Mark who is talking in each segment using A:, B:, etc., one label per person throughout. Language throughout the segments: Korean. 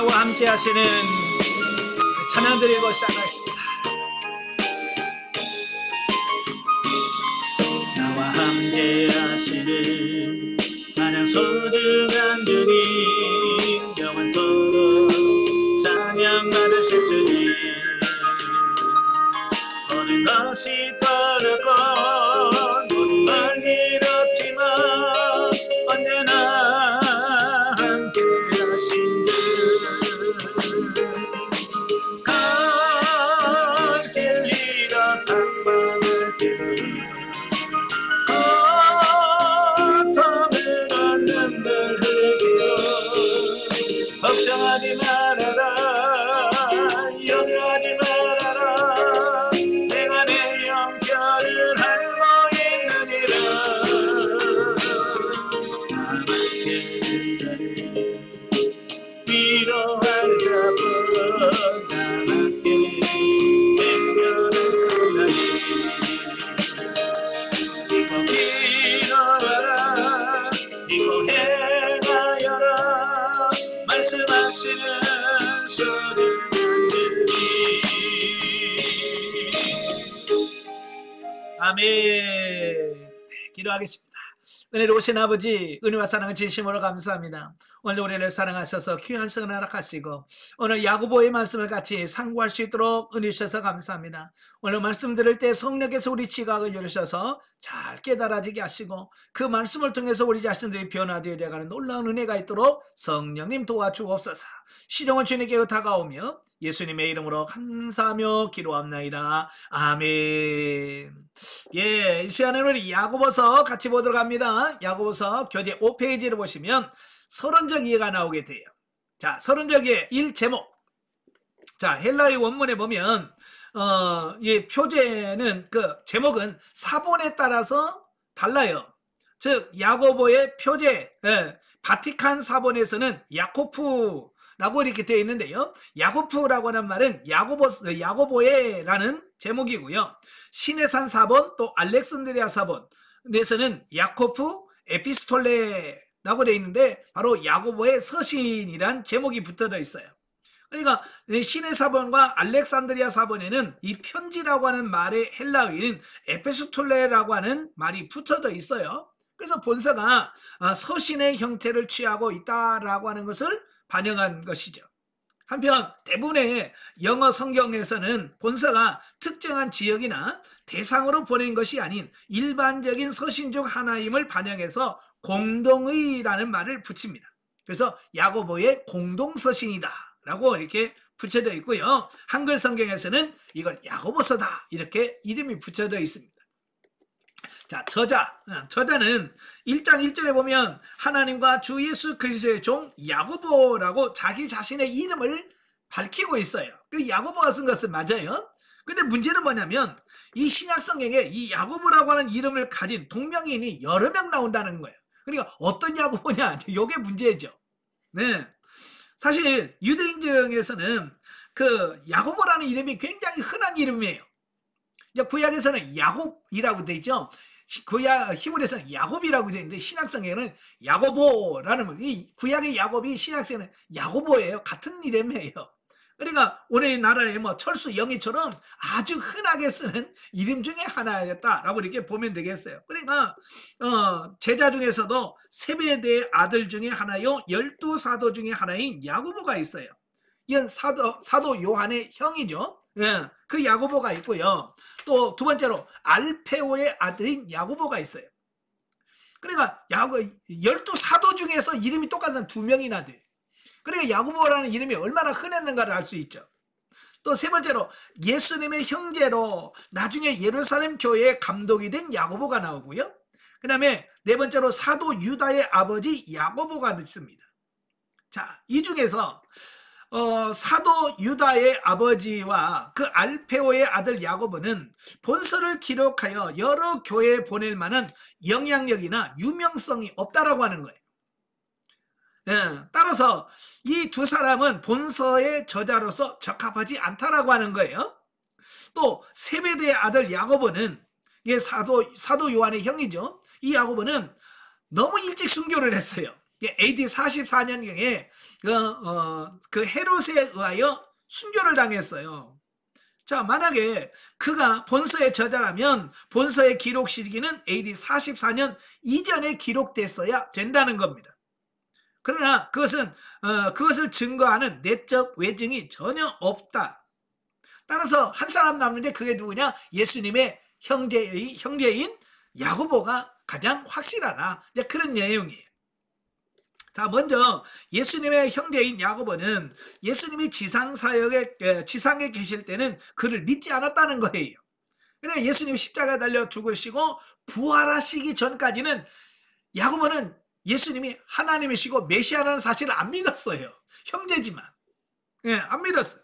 A: 나와 함께 하시는 찬양 드리고 시작하겠습니다. 나와 함께 하시는 가장 소중한 주님, 영원토록 찬양 받으실 주님. 모든 것이 떠나고 모든 걸 잃었지만 언제나 함께 하신 주. 갈 길 잃어 방황할 길 고통을 얻는 늘 흘기로 걱정하지 말아라, 염려하지 말아라. 내가 내 영결을 알고 있느니라. 남았게 위로할 자분, 남았게 해결할 사람이 이거 위로하라, 이거 행하여라. 말씀하시는 소중한 주님. 아멘. 기도하겠습니다. 은혜로우신 아버지, 은혜와 사랑을 진심으로 감사합니다. 오늘 우리를 사랑하셔서 귀한 시간 허락하시고 오늘 야고보의 말씀을 같이 상고할 수 있도록 은혜 주셔서 감사합니다. 오늘 말씀 들을 때 성령께서 우리 지각을 열으셔서 잘 깨달아지게 하시고 그 말씀을 통해서 우리 자신들이 변화되어 가는 놀라운 은혜가 있도록 성령님 도와주옵소서. 시종은 주님께 다가오며 예수님의 이름으로 감사하며 기도합나이다. 아멘. 예, 이 시간에는 우리 야고보서 같이 보도록 합니다. 야고보서 교재 5페이지를 보시면 서론적 이해가 나오게 돼요. 자, 서론적 이해 1 제목. 자, 헬라의 원문에 보면 이 표제는 그 제목은 사본에 따라서 달라요. 즉 야고보의 표제, 바티칸 사본에서는 야코프라고 이렇게 되어 있는데요. 야코프라고 하는 말은 야고보에라는 제목이고요. 시내산 사본 또 알렉산드리아 사본에서는 야코프 에피스톨레라고 되어 있는데 바로 야고보의 서신이란 제목이 붙어져 있어요. 그러니까 시내 사본과 알렉산드리아 사본에는 이 편지라고 하는 말의 헬라어인 에피스톨레라고 하는 말이 붙어져 있어요. 그래서 본서가 서신의 형태를 취하고 있다라고 하는 것을 반영한 것이죠. 한편 대부분의 영어 성경에서는 본서가 특정한 지역이나 대상으로 보낸 것이 아닌 일반적인 서신 중 하나임을 반영해서 공동의라는 말을 붙입니다. 그래서 야고보의 공동서신이다 라고 이렇게 붙여져 있고요. 한글 성경에서는 이걸 야고보서다 이렇게 이름이 붙여져 있습니다. 자, 저자는 1장 1절에 보면 하나님과 주 예수 그리스도의 종 야고보라고 자기 자신의 이름을 밝히고 있어요. 그 야고보가 쓴 것은 맞아요. 근데 문제는 뭐냐면 이 신약 성경에 이 야고보라고 하는 이름을 가진 동명이인이 여러 명 나온다는 거예요. 그러니까 어떤 야고보냐, 이게 문제죠. 네. 사실 유대인중에서는 그 야고보라는 이름이 굉장히 흔한 이름이에요. 구약에서는 야곱이라고 되어 있죠. 히브리에서는 야곱이라고 되어 있는데 신약성경에는 야고보라는, 이 구약의 야곱이 신약성경에는 야고보예요. 같은 이름이에요. 그러니까 우리나라의 뭐 철수 영희처럼 아주 흔하게 쓰는 이름 중에 하나였다라고 이렇게 보면 되겠어요. 그러니까 제자 중에서도 세베대의 아들 중에 하나요 12사도 중에 하나인 야고보가 있어요. 이건 사도 요한의 형이죠. 예, 그 야고보가 있고요. 또 두 번째로 알페오의 아들인 야고보가 있어요. 그러니까 12사도 중에서 이름이 똑같은 2명이나 돼요. 그러니까 야고보라는 이름이 얼마나 흔했는가를 알 수 있죠. 또 세 번째로 예수님의 형제로 나중에 예루살렘 교회의 감독이 된 야고보가 나오고요. 그 다음에 네 번째로 사도 유다의 아버지 야고보가 있습니다. 자, 이 중에서 사도 유다의 아버지와 그 알페오의 아들 야고보는 본서를 기록하여 여러 교회에 보낼 만한 영향력이나 유명성이 없다라고 하는 거예요. 따라서 이 두 사람은 본서의 저자로서 적합하지 않다라고 하는 거예요. 또 세베대의 아들 야고보는 사도 요한의 형이죠. 이 야고보는 너무 일찍 순교를 했어요. AD 44년경에 그 헤롯에 의하여 순교를 당했어요. 자, 만약에 그가 본서의 저자라면 본서의 기록 시기는 AD 44년 이전에 기록됐어야 된다는 겁니다. 그러나 그것을 증거하는 내적 외증이 전혀 없다. 따라서 한 사람 남는데 그게 누구냐? 예수님의 형제인 야고보가 가장 확실하다. 이제 그런 내용이에요. 자, 먼저 예수님의 형제인 야고보는 예수님이 지상에 계실 때는 그를 믿지 않았다는 거예요. 그러니까 예수님이 십자가에 달려 죽으시고 부활하시기 전까지는 야고보는 예수님이 하나님이시고 메시아라는 사실을 안 믿었어요. 형제지만. 안 믿었어요.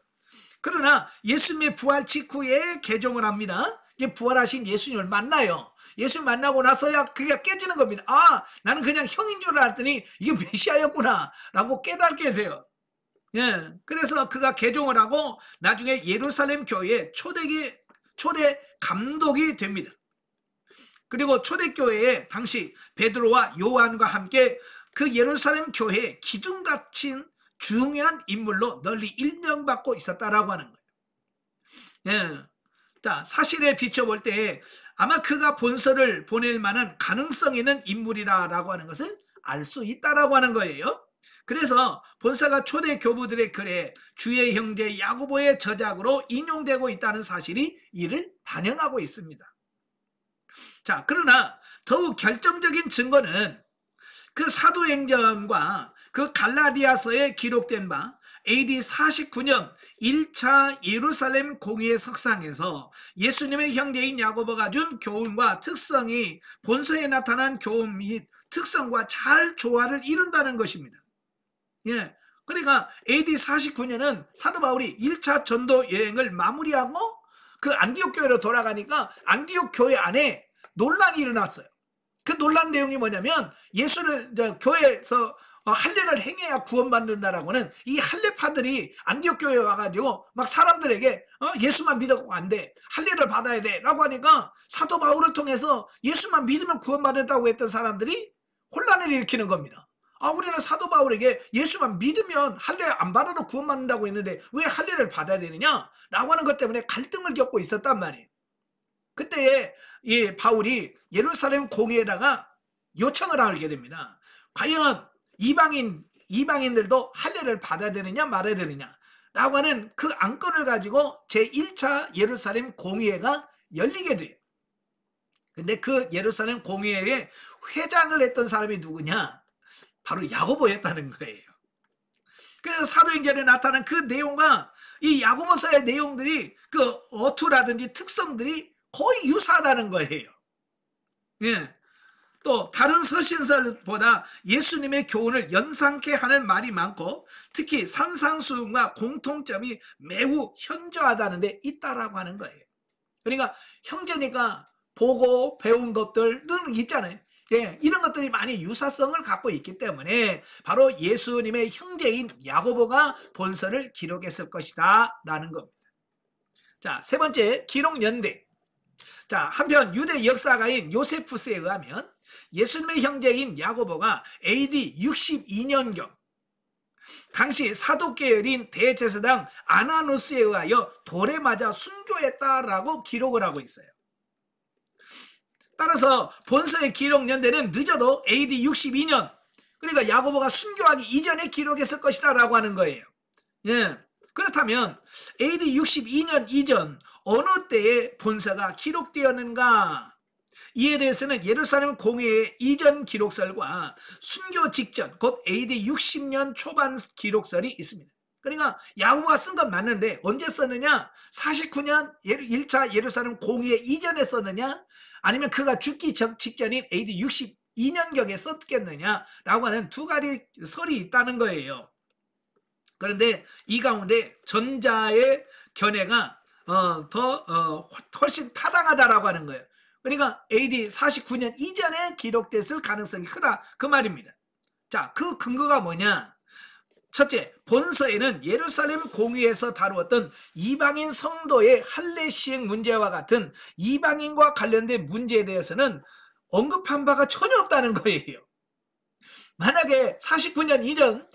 A: 그러나 예수님의 부활 직후에 개종을 합니다. 부활하신 예수님을 만나요. 예수님 만나고 나서야 그게 깨지는 겁니다. 아, 나는 그냥 형인 줄 알았더니 이게 메시아였구나 라고 깨닫게 돼요. 그래서 그가 개종을 하고 나중에 예루살렘 교회의 초대 감독이 됩니다. 그리고 초대교회에 당시 베드로와 요한과 함께 그 예루살렘 교회의 기둥같은 중요한 인물로 널리 인정받고 있었다라고 하는 거예요. 자, 사실에 비춰볼 때 아마 그가 본서를 보낼 만한 가능성 있는 인물이라고 하는 것을 알 수 있다라고 하는 거예요. 그래서 본서가 초대 교부들의 글에 주의 형제 야고보의 저작으로 인용되고 있다는 사실이 이를 반영하고 있습니다. 자, 그러나 더욱 결정적인 증거는 그 사도행전과 그 갈라디아서에 기록된 바 AD 49년 1차 예루살렘 공의회 석상에서 예수님의 형제인 야고보가 준 교훈과 특성이 본서에 나타난 교훈 및 특성과 잘 조화를 이룬다는 것입니다. 그러니까 AD 49년은 사도 바울이 1차 전도 여행을 마무리하고 그 안디옥 교회로 돌아가니까 안디옥 교회 안에 논란이 일어났어요. 그 논란 내용이 뭐냐면 예수를 교회에서 할례를 행해야 구원받는다라고는 이 할례파들이 안디옥 교회에 와가지고 막 사람들에게 예수만 믿고 안 돼, 할례를 받아야 돼 라고 하니까 사도 바울을 통해서 예수만 믿으면 구원받는다고 했던 사람들이 혼란을 일으키는 겁니다. 우리는 사도 바울에게 예수만 믿으면 할례 안 받아도 구원받는다고 했는데 왜 할례를 받아야 되느냐 라고 하는 것 때문에 갈등을 겪고 있었단 말이에요. 그때 이 바울이 예루살렘 공회에다가 요청을 하게 됩니다. 과연 이방인들도 할례를 받아야 되느냐 말아야 되느냐 라고 하는 그 안건을 가지고 제1차 예루살렘 공의회가 열리게 돼요. 근데 그 예루살렘 공의회에 회장을 했던 사람이 누구냐? 바로 야고보였다는 거예요. 그래서 사도행전에 나타난 그 내용과 이 야고보서의 내용들이 그 어투라든지 특성들이 거의 유사하다는 거예요. 또 다른 서신서보다 예수님의 교훈을 연상케 하는 말이 많고 특히 산상수훈과 공통점이 매우 현저하다는 데 있다라고 하는 거예요. 그러니까 형제니까 보고 배운 것들 늘 있잖아요. 이런 것들이 많이 유사성을 갖고 있기 때문에 바로 예수님의 형제인 야고보가 본서를 기록했을 것이다 라는 겁니다. 자, 세 번째, 기록 연대. 자, 한편 유대 역사가인 요세푸스에 의하면 예수님의 형제인 야고보가 AD 62년경 당시 사독계열인 대제사장 아나누스에 의하여 돌에 맞아 순교했다라고 기록을 하고 있어요. 따라서 본서의 기록 연대는 늦어도 AD 62년, 그러니까 야고보가 순교하기 이전에 기록했을 것이다 라고 하는 거예요. 그렇다면 AD 62년 이전 어느 때에 본서가 기록되었는가? 이에 대해서는 예루살렘 공회의 이전 기록설과 순교 직전 곧 AD 60년 초반 기록설이 있습니다. 그러니까 야고보가 쓴 건 맞는데 언제 썼느냐? 49년 1차 예루살렘 공회 이전에 썼느냐? 아니면 그가 죽기 직전인 AD 62년경에 썼겠느냐라고 하는 두 가지 설이 있다는 거예요. 그런데 이 가운데 전자의 견해가 훨씬 타당하다라고 하는 거예요. 그러니까 AD 49년 이전에 기록됐을 가능성이 크다 그 말입니다. 자, 그 근거가 뭐냐? 첫째, 본서에는 예루살렘 공의에서 다루었던 이방인 성도의 할례 시행 문제와 같은 이방인과 관련된 문제에 대해서는 언급한 바가 전혀 없다는 거예요. 만약에 만약에 49년 이전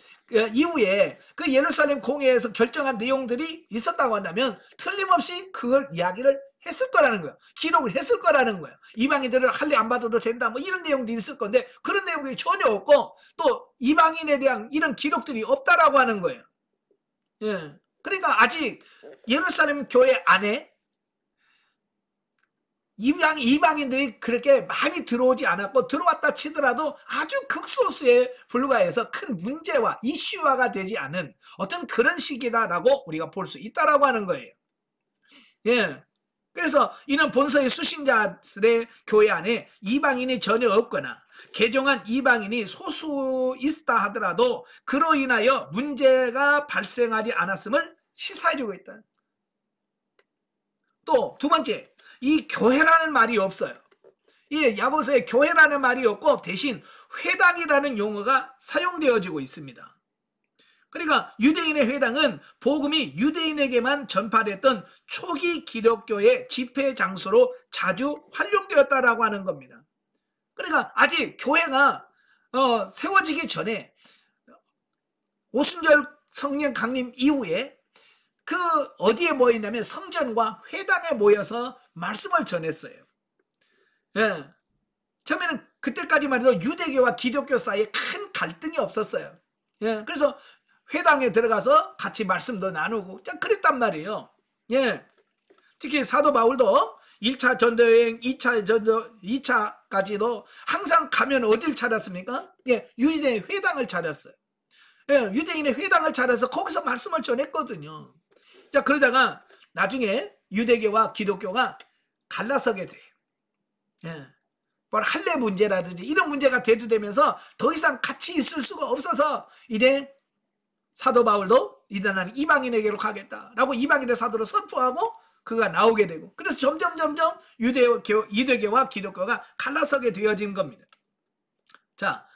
A: 이후에 그 예루살렘 공회에서 결정한 내용들이 있었다고 한다면 틀림없이 그걸 이야기를 했을 거라는 거예요. 기록을 했을 거라는 거예요. 이방인들을 할례 안 받아도 된다 뭐 이런 내용도 있을 건데 그런 내용이 전혀 없고 또 이방인에 대한 이런 기록들이 없다라고 하는 거예요. 예. 그러니까 아직 예루살렘 교회 안에 이방인들이 그렇게 많이 들어오지 않았고 들어왔다 치더라도 아주 극소수에 불과해서 큰 문제와 이슈화가 되지 않은 어떤 그런 시기다라고 우리가 볼 수 있다라고 하는 거예요. 예. 그래서 이는 본서의 수신자들의 교회 안에 이방인이 전혀 없거나 개종한 이방인이 소수 있다 하더라도 그로 인하여 문제가 발생하지 않았음을 시사해주고 있다. 또 두 번째, 이 교회라는 말이 없어요. 이 야고보서에 교회라는 말이 없고 대신 회당이라는 용어가 사용되어지고 있습니다. 그러니까 유대인의 회당은 복음이 유대인에게만 전파됐던 초기 기독교의 집회 장소로 자주 활용되었다라고 하는 겁니다. 그러니까 아직 교회가 세워지기 전에 오순절 성령 강림 이후에 그 어디에 모였냐면 성전과 회당에 모여서 말씀을 전했어요. 예. 처음에는 그때까지만 해도 유대교와 기독교 사이에 큰 갈등이 없었어요. 예. 그래서 회당에 들어가서 같이 말씀도 나누고 그랬단 말이에요. 예. 특히 사도 바울도 1차 전도여행, 2차까지도 항상 가면 어딜 찾았습니까? 예, 유대인의 회당을 찾았어요. 예, 유대인의 회당을 찾아서 거기서 말씀을 전했거든요. 자, 그러다가 나중에 유대교와 기독교가 갈라서게 돼요. 예. 뭐 할례 문제라든지 이런 문제가 대두되면서 더 이상 같이 있을 수가 없어서 이제 사도 바울도 이제 나는 이방인에게로 가겠다라고 이방인의 사도로 선포하고 그가 나오게 되고 그래서 점점 유대교와 기독교가 갈라서게 되어진 겁니다. 자,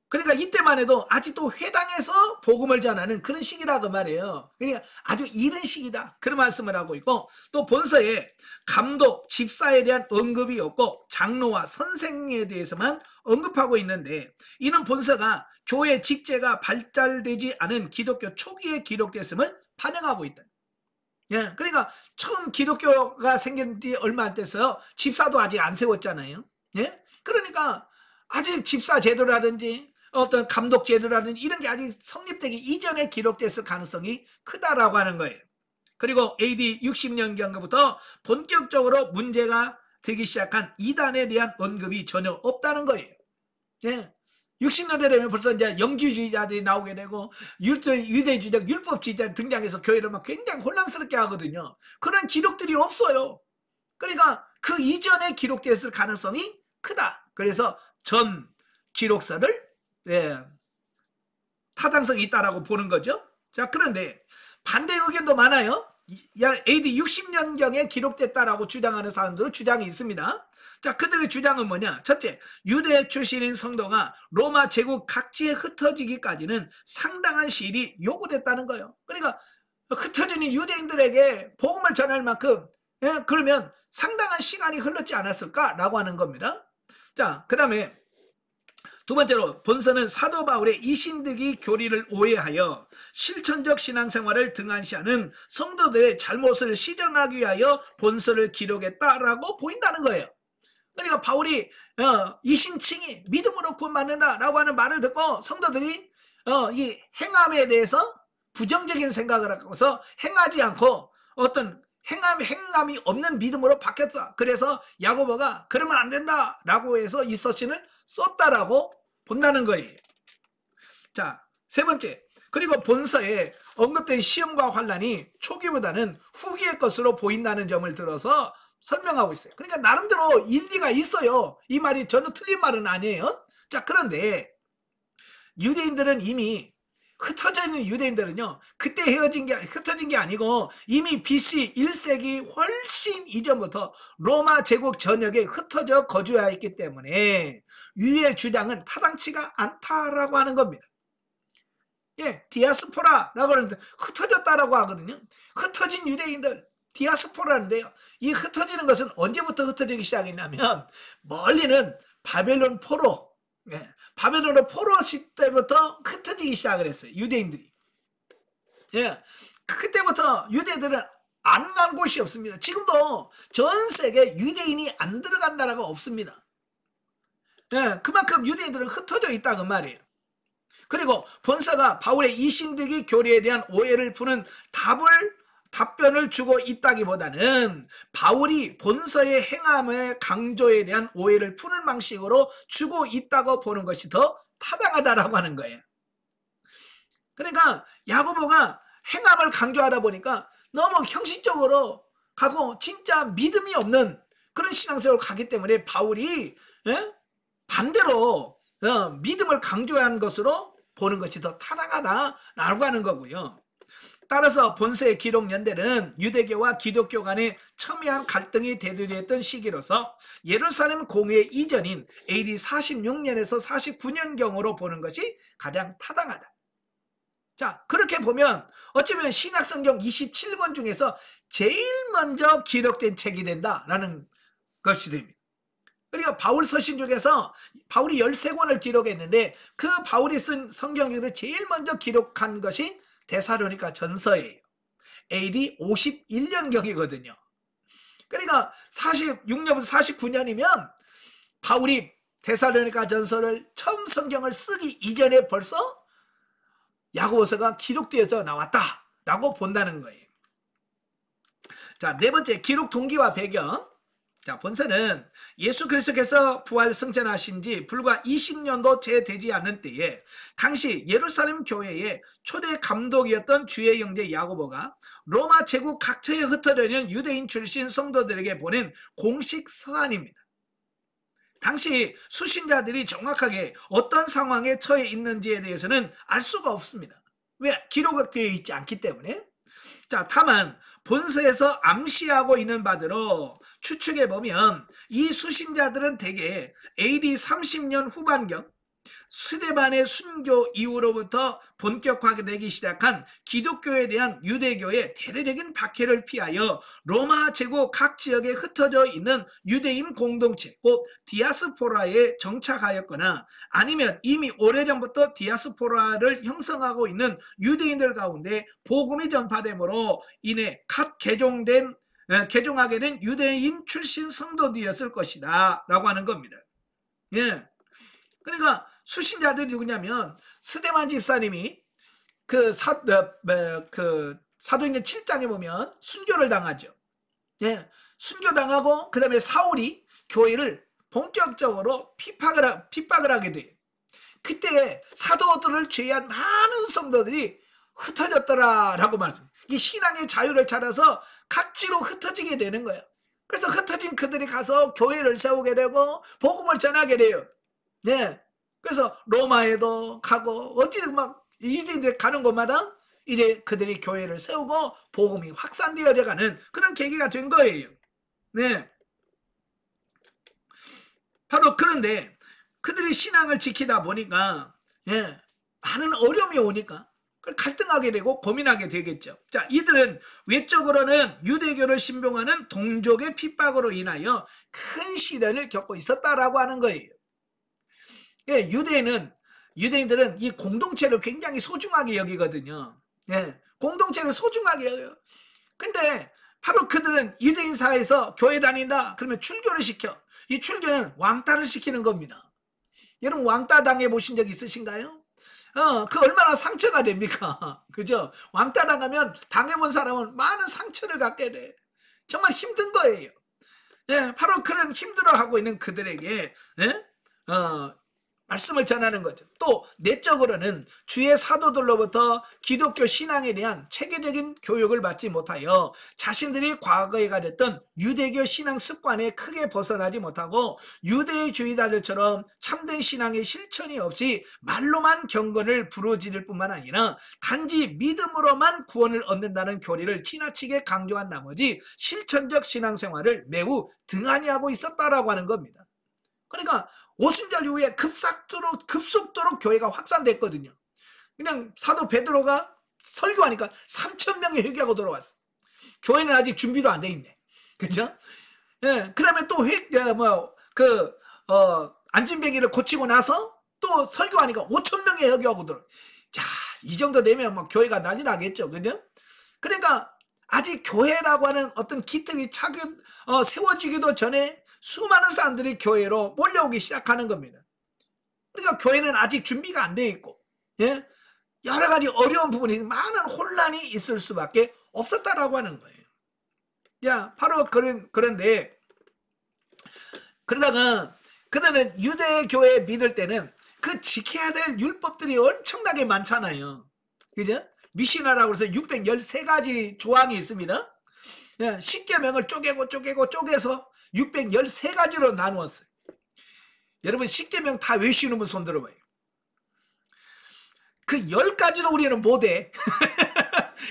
A: 그러니까 이때만 해도 아직도 회당에서 복음을 전하는 그런 시기라고 말해요. 그러니까 아주 이른 시기다 그런 말씀을 하고 있고 또 본서에 감독, 집사에 대한 언급이 없고 장로와 선생에 대해서만 언급하고 있는데 이는 본서가 교회 직제가 발달되지 않은 기독교 초기에 기록됐음을 반영하고 있다. 예, 그러니까 처음 기독교가 생긴 지 얼마 안 됐어요. 집사도 아직 안 세웠잖아요. 예, 그러니까 아직 집사 제도라든지 어떤 감독 제도라든지 이런 게 아직 성립되기 이전에 기록됐을 가능성이 크다라고 하는 거예요. 그리고 AD 60년경부터 본격적으로 문제가 되기 시작한 이단에 대한 언급이 전혀 없다는 거예요. 예. 60년대 되면 벌써 이제 영주주의자들이 나오게 되고 유대주의적 율법주의자 등장해서 교회를 막 굉장히 혼란스럽게 하거든요. 그런 기록들이 없어요. 그러니까 그 이전에 기록됐을 가능성이 크다. 그래서 전 기록서를 타당성이 있다라고 보는 거죠. 자, 그런데 반대 의견도 많아요. AD 60년경에 기록됐다라고 주장하는 사람들은 주장이 있습니다. 자, 그들의 주장은 뭐냐? 첫째, 유대 출신인 성도가 로마 제국 각지에 흩어지기까지는 상당한 시일이 요구됐다는 거예요. 그러니까 흩어지는 유대인들에게 복음을 전할 만큼 그러면 상당한 시간이 흘렀지 않았을까라고 하는 겁니다. 자, 그 다음에 두 번째로 본서는 사도 바울의 이신득이 교리를 오해하여 실천적 신앙생활을 등한시하는 성도들의 잘못을 시정하기 위하여 본서를 기록했다라고 보인다는 거예요. 그러니까 바울이 이신칭이 믿음으로 구원받는다라고 하는 말을 듣고 성도들이 이 행함에 대해서 부정적인 생각을 하고서 행하지 않고 어떤 행함이 없는 믿음으로 바뀌었다. 그래서 야고보가 그러면 안 된다라고 해서 이 서신을 썼다라고 본다는 거예요. 자, 세 번째. 그리고 본서에 언급된 시험과 환란이 초기보다는 후기의 것으로 보인다는 점을 들어서 설명하고 있어요. 그러니까 나름대로 일리가 있어요. 이 말이 전혀 틀린 말은 아니에요. 자, 그런데 유대인들은 이미 흩어져 있는 유대인들은요, 그때 흩어진 게 아니고 이미 BC 1세기 훨씬 이전부터 로마 제국 전역에 흩어져 거주하였기 때문에 위의 주장은 타당치가 않다라고 하는 겁니다. 예, 디아스포라라고 하는데 흩어졌다라고 하거든요. 흩어진 유대인들, 디아스포라인데요. 이 흩어지는 것은 언제부터 흩어지기 시작했냐면 멀리는 바벨론 포로, 바벨론의 포로 시대부터 흩어지기 시작을 했어요. 유대인들이. 예, 그때부터 유대인들은 안 간 곳이 없습니다. 지금도 전 세계 유대인이 안 들어간 나라가 없습니다. 예, 그만큼 유대인들은 흩어져 있다는 말이에요. 그리고 본서가 바울의 이신득이 교리에 대한 오해를 푸는 답변을 주고 있다기보다는 바울이 본서의 행함의 강조에 대한 오해를 푸는 방식으로 주고 있다고 보는 것이 더 타당하다라고 하는 거예요. 그러니까 야고보가 행함을 강조하다 보니까 너무 형식적으로 가고 진짜 믿음이 없는 그런 신앙생활을 가기 때문에 바울이 반대로 믿음을 강조한 것으로 보는 것이 더 타당하다라고 하는 거고요. 따라서 본서의 기록 연대는 유대교와 기독교 간의 첨예한 갈등이 대두되었던 시기로서 예루살렘 공회 이전인 AD 46년에서 49년경으로 보는 것이 가장 타당하다. 자, 그렇게 보면 어쩌면 신약성경 27권 중에서 제일 먼저 기록된 책이 된다라는 것이 됩니다. 그리고 바울 서신 중에서 바울이 13권을 기록했는데 그 바울이 쓴 성경 중에서 제일 먼저 기록한 것이 데살로니가 전서예요. AD 51년경이거든요. 그러니까 46년부터 49년이면 바울이 데살로니가 전서를 처음 성경을 쓰기 이전에 벌써 야고보서가 기록되어져 나왔다라고 본다는 거예요. 자, 네 번째, 기록 동기와 배경. 자, 본서는 예수 그리스도께서 부활 승천하신 지 불과 20년도 채 되지 않은 때에 당시 예루살렘 교회의 초대 감독이었던 주의 형제 야고보가 로마 제국 각처에 흩어져 있는 유대인 출신 성도들에게 보낸 공식 서한입니다. 당시 수신자들이 정확하게 어떤 상황에 처해 있는지에 대해서는 알 수가 없습니다. 왜? 기록되어 있지 않기 때문에. 자, 다만 본서에서 암시하고 있는 바대로 추측해 보면 이 수신자들은 대개 AD 30년 후반경 스데반의 순교 이후로부터 본격화되기 되기 시작한 기독교에 대한 유대교의 대대적인 박해를 피하여 로마 제국 각 지역에 흩어져 있는 유대인 공동체, 곧 디아스포라에 정착하였거나 아니면 이미 오래전부터 디아스포라를 형성하고 있는 유대인들 가운데 복음이 전파됨으로 인해 각 개종하게 된 유대인 출신 성도들이었을 것이다 라고 하는 겁니다. 예. 그러니까 수신자들이 누구냐면 스데반 집사님이 사도행전 7장에 보면 순교를 당하죠. 예, 순교당하고 그 다음에 사울이 교회를 본격적으로 핍박을 하게 돼요. 그때 사도들을 제외한 많은 성도들이 흩어졌더라라고 말씀합니다. 이 신앙의 자유를 찾아서 각지로 흩어지게 되는 거예요. 그래서 흩어진 그들이 가서 교회를 세우게 되고 복음을 전하게 돼요. 네. 그래서 로마에도 가고 어디든 막 유대인들 가는 곳마다 이래 그들이 교회를 세우고 복음이 확산되어져 가는 그런 계기가 된 거예요. 네. 바로 그런데 그들이 신앙을 지키다 보니까 많은 어려움이 오니까 갈등하게 되고 고민하게 되겠죠. 자, 이들은 외적으로는 유대교를 신봉하는 동족의 핍박으로 인하여 큰 시련을 겪고 있었다라고 하는 거예요. 예, 유대인들은 이 공동체를 굉장히 소중하게 여기거든요. 예, 공동체를 소중하게 여겨요. 근데 바로 그들은 유대인 사회에서 교회 다닌다 그러면 출교를 시켜. 이 출교는 왕따를 시키는 겁니다. 여러분 왕따 당해 보신 적 있으신가요? 그 얼마나 상처가 됩니까? 그죠? 왕따 당하면 당해본 사람은 많은 상처를 갖게 돼. 정말 힘든 거예요. 예, 바로 그런 힘들어하고 있는 그들에게 말씀을 전하는 거죠. 또 내적으로는 주의 사도들로부터 기독교 신앙에 대한 체계적인 교육을 받지 못하여 자신들이 과거에 가졌던 유대교 신앙 습관에 크게 벗어나지 못하고 유대주의자들처럼 참된 신앙의 실천이 없이 말로만 경건을 부르짖을 뿐만 아니라 단지 믿음으로만 구원을 얻는다는 교리를 지나치게 강조한 나머지 실천적 신앙생활을 매우 등한히 하고 있었다라고 하는 겁니다. 그러니까 오순절 이후에 급속도로 교회가 확산됐거든요. 그냥 사도 베드로가 설교하니까 3,000명이 회개하고 돌아왔어. 교회는 아직 준비도 안 돼 있네. 그죠? 예, 그 다음에 또 안진뱅이를 고치고 나서 또 설교하니까 5,000명의 여기하고 들어. 자, 이 정도 되면 막 교회가 난리 나겠죠. 그죠? 그러니까 아직 교회라고 하는 어떤 기틀이 세워지기도 전에 수많은 사람들이 교회로 몰려오기 시작하는 겁니다. 그러니까 교회는 아직 준비가 안 돼 있고, 예? 여러 가지 어려운 부분이, 많은 혼란이 있을 수밖에 없었다라고 하는 거예요. 야, 바로 그런데, 그러다가 그들은 유대 교회 믿을 때는 그 지켜야 될 율법들이 엄청나게 많잖아요. 그죠? 미시나라고 해서 613가지 조항이 있습니다. 예, 십계명을 쪼개서 613가지로 나누었어요. 여러분, 십계명 다 외우시는 분 손 들어봐요. 그 10가지도 우리는 못해.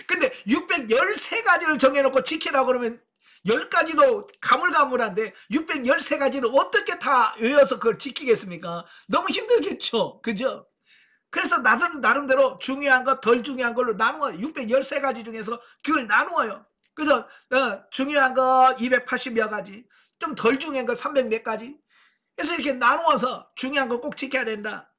A: 근데 613가지를 정해놓고 지키라고 그러면 10가지도 가물가물한데 613가지를 어떻게 다 외워서 그걸 지키겠습니까? 너무 힘들겠죠. 그죠? 그래서 나름대로 중요한 거, 덜 중요한 걸로 나누어요. 613가지 중에서 그걸 나누어요. 그래서 중요한 거 280여 가지, 좀 덜 중요한 거 300 몇 가지. 그래서 이렇게 나누어서 중요한 거 꼭 지켜야 된다.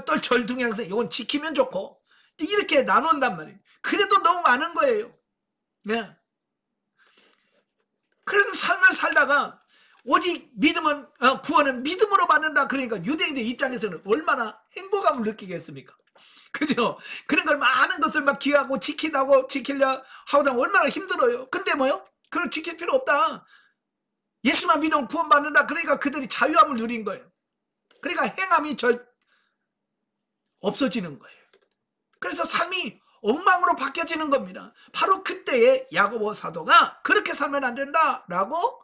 A: 또 덜 중요한 거 이건 지키면 좋고, 이렇게 나눈단 말이에요. 그래도 너무 많은 거예요. 네. 그런 삶을 살다가 오직 믿음은 구원은 믿음으로 받는다. 그러니까 유대인들 입장에서는 얼마나 행복함을 느끼겠습니까? 그죠? 그런 걸 많은 것을 막 기하고 지키려 하다 얼마나 힘들어요. 근데 뭐요? 그걸 지킬 필요 없다. 예수만 믿으면 구원받는다. 그러니까 그들이 자유함을 누린 거예요. 그러니까 행함이 없어지는 거예요. 그래서 삶이 엉망으로 바뀌어지는 겁니다. 바로 그때에 야고보 사도가 그렇게 살면 안 된다라고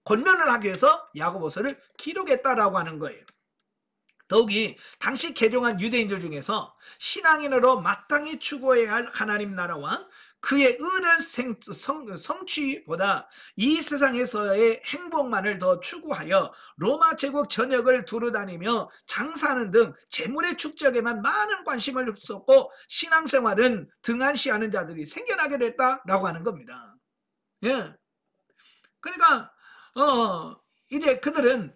A: 권면을 하기 위해서 야고보서를 기록했다라고 하는 거예요. 더욱이 당시 개종한 유대인들 중에서 신앙인으로 마땅히 추구해야 할 하나님 나라와 그의 의를 성취보다 이 세상에서의 행복만을 더 추구하여 로마 제국 전역을 두루다니며 장사하는 등 재물의 축적에만 많은 관심을 쏟고 신앙생활은 등한시하는 자들이 생겨나게 됐다라고 하는 겁니다. 예. 그러니까 이제 그들은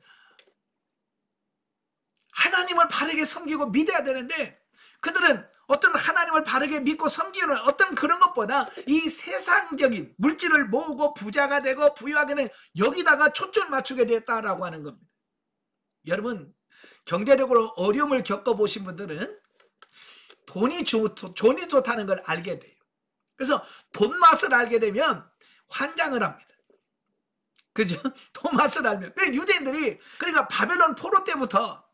A: 하나님을 바르게 섬기고 믿어야 되는데, 그들은 어떤 하나님을 바르게 믿고 섬기는 어떤 그런 것보다 이 세상적인 물질을 모으고 부자가 되고 부유하게 되는 여기다가 초점을 맞추게 됐다라고 하는 겁니다. 여러분, 경제적으로 어려움을 겪어보신 분들은 돈이 좋다는 걸 알게 돼요. 그래서 돈 맛을 알게 되면 환장을 합니다. 그죠? 돈 맛을 알면. 유대인들이 그러니까 바벨론 포로 때부터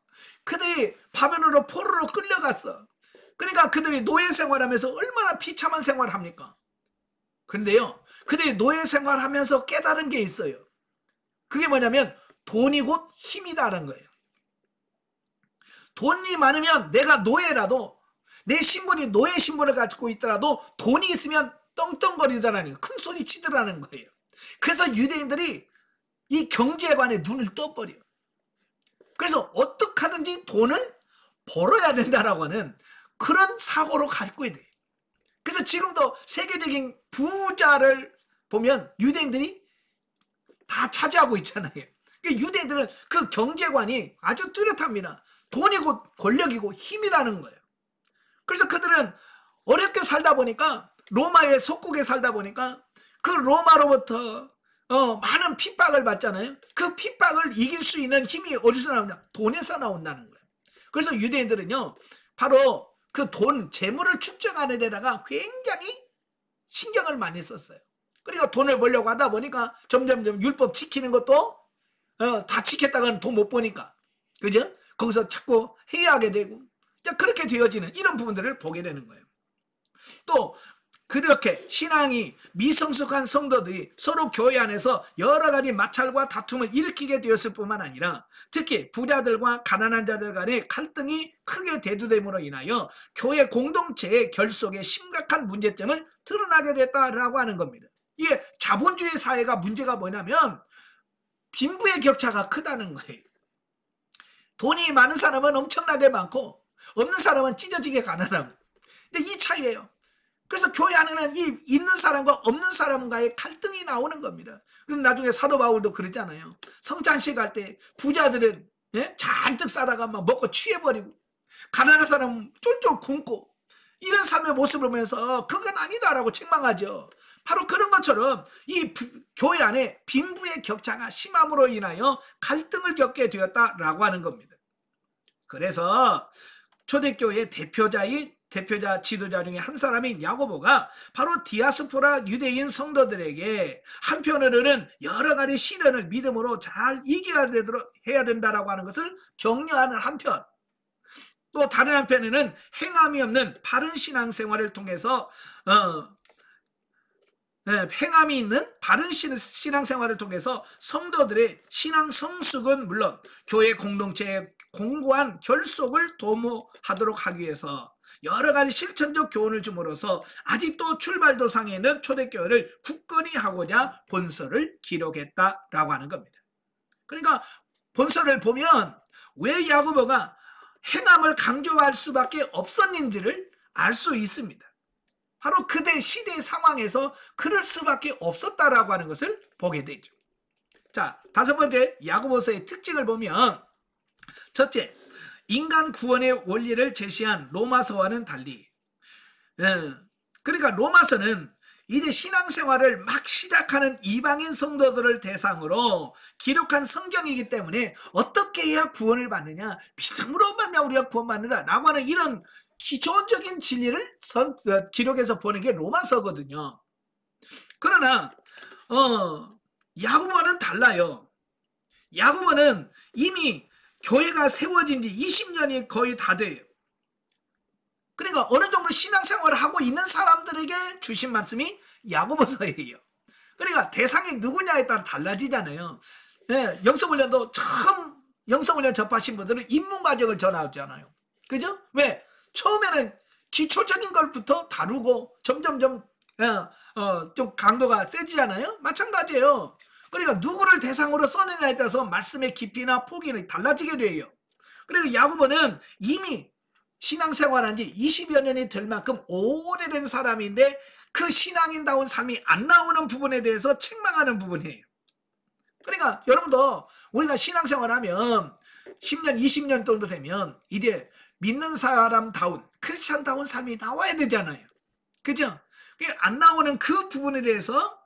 A: 그들이 바벨론으로 포로로 끌려갔어. 그러니까 그들이 노예 생활하면서 얼마나 비참한 생활을 합니까? 그런데요, 그들이 노예 생활하면서 깨달은 게 있어요. 그게 뭐냐면 돈이 곧 힘이다라는 거예요. 돈이 많으면 내가 노예라도, 내 신분이 노예 신분을 가지고 있더라도 돈이 있으면 떵떵거리더라는, 큰 소리 치더라는 거예요. 그래서 유대인들이 이 경제관에 눈을 떠버려요. 그래서 어떻게 하든지 돈을 벌어야 된다라고 하는 그런 사고로 갖고 있어야 돼요. 그래서 지금도 세계적인 부자를 보면 유대인들이 다 차지하고 있잖아요. 유대인들은 그 경제관이 아주 뚜렷합니다. 돈이 곧 권력이고 힘이라는 거예요. 그래서 그들은 어렵게 살다 보니까, 로마의 속국에 살다 보니까 그 로마로부터 많은 핍박을 받잖아요. 그 핍박을 이길 수 있는 힘이 어디서 나오냐? 돈에서 나온다는 거예요. 그래서 유대인들은요, 바로 그 돈, 재물을 축적하는 데다가 굉장히 신경을 많이 썼어요. 그러니까 돈을 벌려고 하다 보니까 점점점 율법 지키는 것도 다 지켰다가는 돈 못 버니까, 그죠? 거기서 자꾸 회의하게 되고, 그렇게 되어지는 이런 부분들을 보게 되는 거예요. 또 그렇게 신앙이 미성숙한 성도들이 서로 교회 안에서 여러 가지 마찰과 다툼을 일으키게 되었을 뿐만 아니라, 특히 부자들과 가난한 자들 간의 갈등이 크게 대두됨으로 인하여 교회 공동체의 결속에 심각한 문제점을 드러나게 됐다라고 하는 겁니다. 이게 자본주의 사회가 문제가 뭐냐면 빈부의 격차가 크다는 거예요. 돈이 많은 사람은 엄청나게 많고 없는 사람은 찢어지게 가난하고, 근데 이 차이예요. 그래서 교회 안에는 이 있는 사람과 없는 사람과의 갈등이 나오는 겁니다. 그럼 나중에 사도 바울도 그러잖아요. 성찬식 할 때 부자들은 잔뜩 싸다가 막 먹고 취해버리고, 가난한 사람 쫄쫄 굶고 이런 삶의 모습을 보면서 그건 아니다라고 책망하죠. 바로 그런 것처럼 이 교회 안에 빈부의 격차가 심함으로 인하여 갈등을 겪게 되었다라고 하는 겁니다. 그래서 초대교회 대표자 지도자 중에 한 사람인 야고보가 바로 디아스포라 유대인 성도들에게 한편으로는 여러 가지 시련을 믿음으로 잘 이겨야 되도록 해야 된다라고 하는 것을 격려하는 한편, 또 다른 한편에는 행함이 없는 바른 신앙생활을 통해서 행함이 있는 바른 신앙생활을 통해서 성도들의 신앙 성숙은 물론 교회 공동체의 공고한 결속을 도모하도록 하기 위해서 여러 가지 실천적 교훈을 줌으로써 아직도 출발도상에 있는 초대교회를 굳건히 하고자 본서를 기록했다라고 하는 겁니다. 그러니까 본서를 보면 왜 야고보가 행함을 강조할 수밖에 없었는지를 알 수 있습니다. 바로 그때 시대의 상황에서 그럴 수밖에 없었다라고 하는 것을 보게 되죠. 자, 다섯 번째 야고보서의 특징을 보면, 첫째, 인간 구원의 원리를 제시한 로마서와는 달리, 그러니까 로마서는 이제 신앙생활을 막 시작하는 이방인 성도들을 대상으로 기록한 성경이기 때문에 어떻게 해야 구원을 받느냐, 믿음으로 말미암아 우리가 구원받는다라고 하는 이런 기초적인 진리를 기록해서 보는 게 로마서거든요. 그러나 야고보는 달라요. 야고보는 이미 교회가 세워진 지 20년이 거의 다 돼요. 그러니까 어느 정도 신앙생활을 하고 있는 사람들에게 주신 말씀이 야고보서예요. 그러니까 대상이 누구냐에 따라 달라지잖아요. 영성훈련도 처음 영성훈련 접하신 분들은 입문과정을 전하잖아요. 그죠? 왜? 처음에는 기초적인 것부터 다루고 점점점 좀 강도가 세지잖아요. 마찬가지예요. 그러니까 누구를 대상으로 써느냐에 따라서 말씀의 깊이나 폭이 달라지게 돼요. 그리고 야고보는 이미 신앙생활한 지 20여 년이 될 만큼 오래된 사람인데 그 신앙인다운 삶이 안 나오는 부분에 대해서 책망하는 부분이에요. 그러니까 여러분도 우리가 신앙생활하면 10년, 20년 정도 되면 이제 믿는 사람다운, 크리스찬다운 삶이 나와야 되잖아요. 그죠? 안 나오는 그 부분에 대해서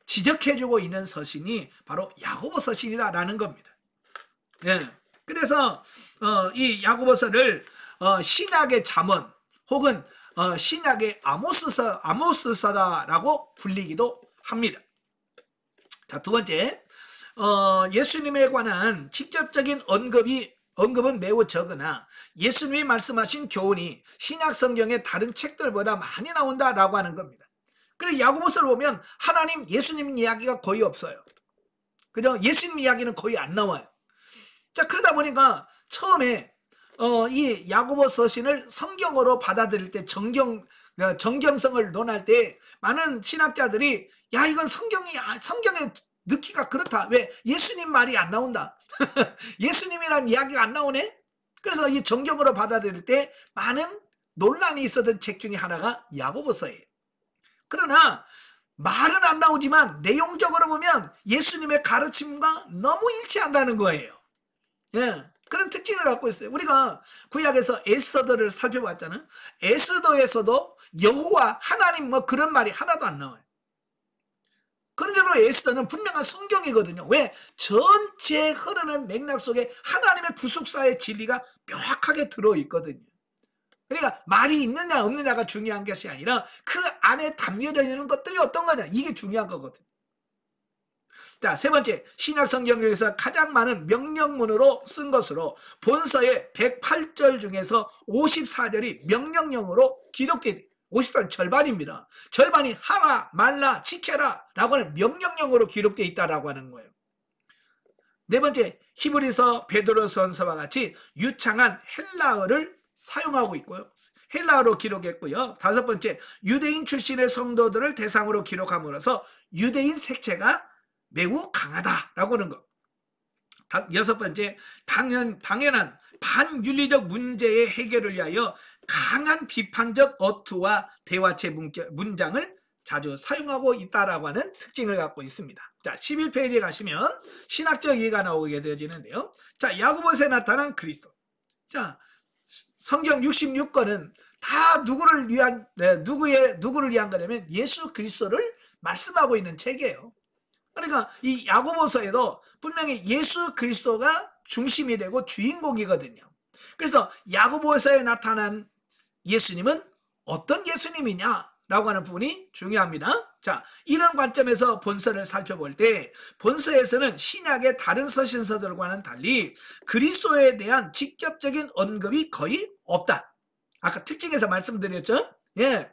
A: 지적해주고 있는 서신이 바로 야고보 서신이라는 겁니다. 그래서 이 야고보서를 신약의 잠언 혹은 신약의 아모스서다라고 불리기도 합니다. 자, 두 번째, 예수님에 관한 직접적인 언급은 매우 적으나 예수님이 말씀하신 교훈이 신약 성경의 다른 책들보다 많이 나온다라고 하는 겁니다. 그래서 야고보서를 보면 하나님, 예수님 이야기가 거의 없어요. 그죠? 예수님 이야기는 거의 안 나와요. 자, 그러다 보니까 처음에 이 야고보 서신을 성경으로 받아들일 때 정경성을 논할 때 많은 신학자들이 야, 이건 성경에 넣기가 그렇다. 왜? 예수님 말이 안 나온다. 예수님이란 이야기가 안 나오네. 그래서 이 정경으로 받아들일 때 많은 논란이 있었던 책 중에 하나가 야고보서예요. 그러나 말은 안 나오지만 내용적으로 보면 예수님의 가르침과 너무 일치한다는 거예요. 그런 특징을 갖고 있어요. 우리가 구약에서 에스더를 살펴봤잖아요. 에스더에서도 여호와, 하나님 뭐 그런 말이 하나도 안 나와요. 그런데도 에스더는 분명한 성경이거든요. 왜? 전체 흐르는 맥락 속에 하나님의 구속사의 진리가 명확하게 들어있거든요. 그러니까 말이 있느냐 없느냐가 중요한 것이 아니라 그 안에 담겨져 있는 것들이 어떤 거냐, 이게 중요한 거거든요. 자, 세 번째, 신약 성경 중에서 가장 많은 명령문으로 쓴 것으로 본서의 108절 중에서 54절이 명령형으로 기록되어 있어요. 50절 절반입니다. 절반이 하라, 말라, 지켜라 라고 하는 명령형으로 기록되어 있다라고 하는 거예요. 네 번째, 히브리서, 베드로전서와 같이 유창한 헬라어를 사용하고 있고요. 헬라어로 기록했고요. 다섯 번째, 유대인 출신의 성도들을 대상으로 기록함으로써 유대인 색채가 매우 강하다라고 하는 것. 여섯 번째, 당연한 반윤리적 문제의 해결을 위하여 강한 비판적 어투와 대화체 문장을 자주 사용하고 있다라고 하는 특징을 갖고 있습니다. 자, 11페이지에 가시면 신학적 이해가 나오게 되어지는데요. 자, 야고보서에 나타난 그리스도. 자, 성경 66권은 다 누구를 위한, 누구를 위한 거냐면 예수 그리스도를 말씀하고 있는 책이에요. 그러니까 이 야고보서에도 분명히 예수 그리스도가 중심이 되고 주인공이거든요. 그래서 야고보서에 나타난 예수님은 어떤 예수님이냐라고 하는 부분이 중요합니다. 자, 이런 관점에서 본서를 살펴볼 때 본서에서는 신약의 다른 서신서들과는 달리 그리스도에 대한 직접적인 언급이 거의 없다. 아까 특징에서 말씀드렸죠? 예.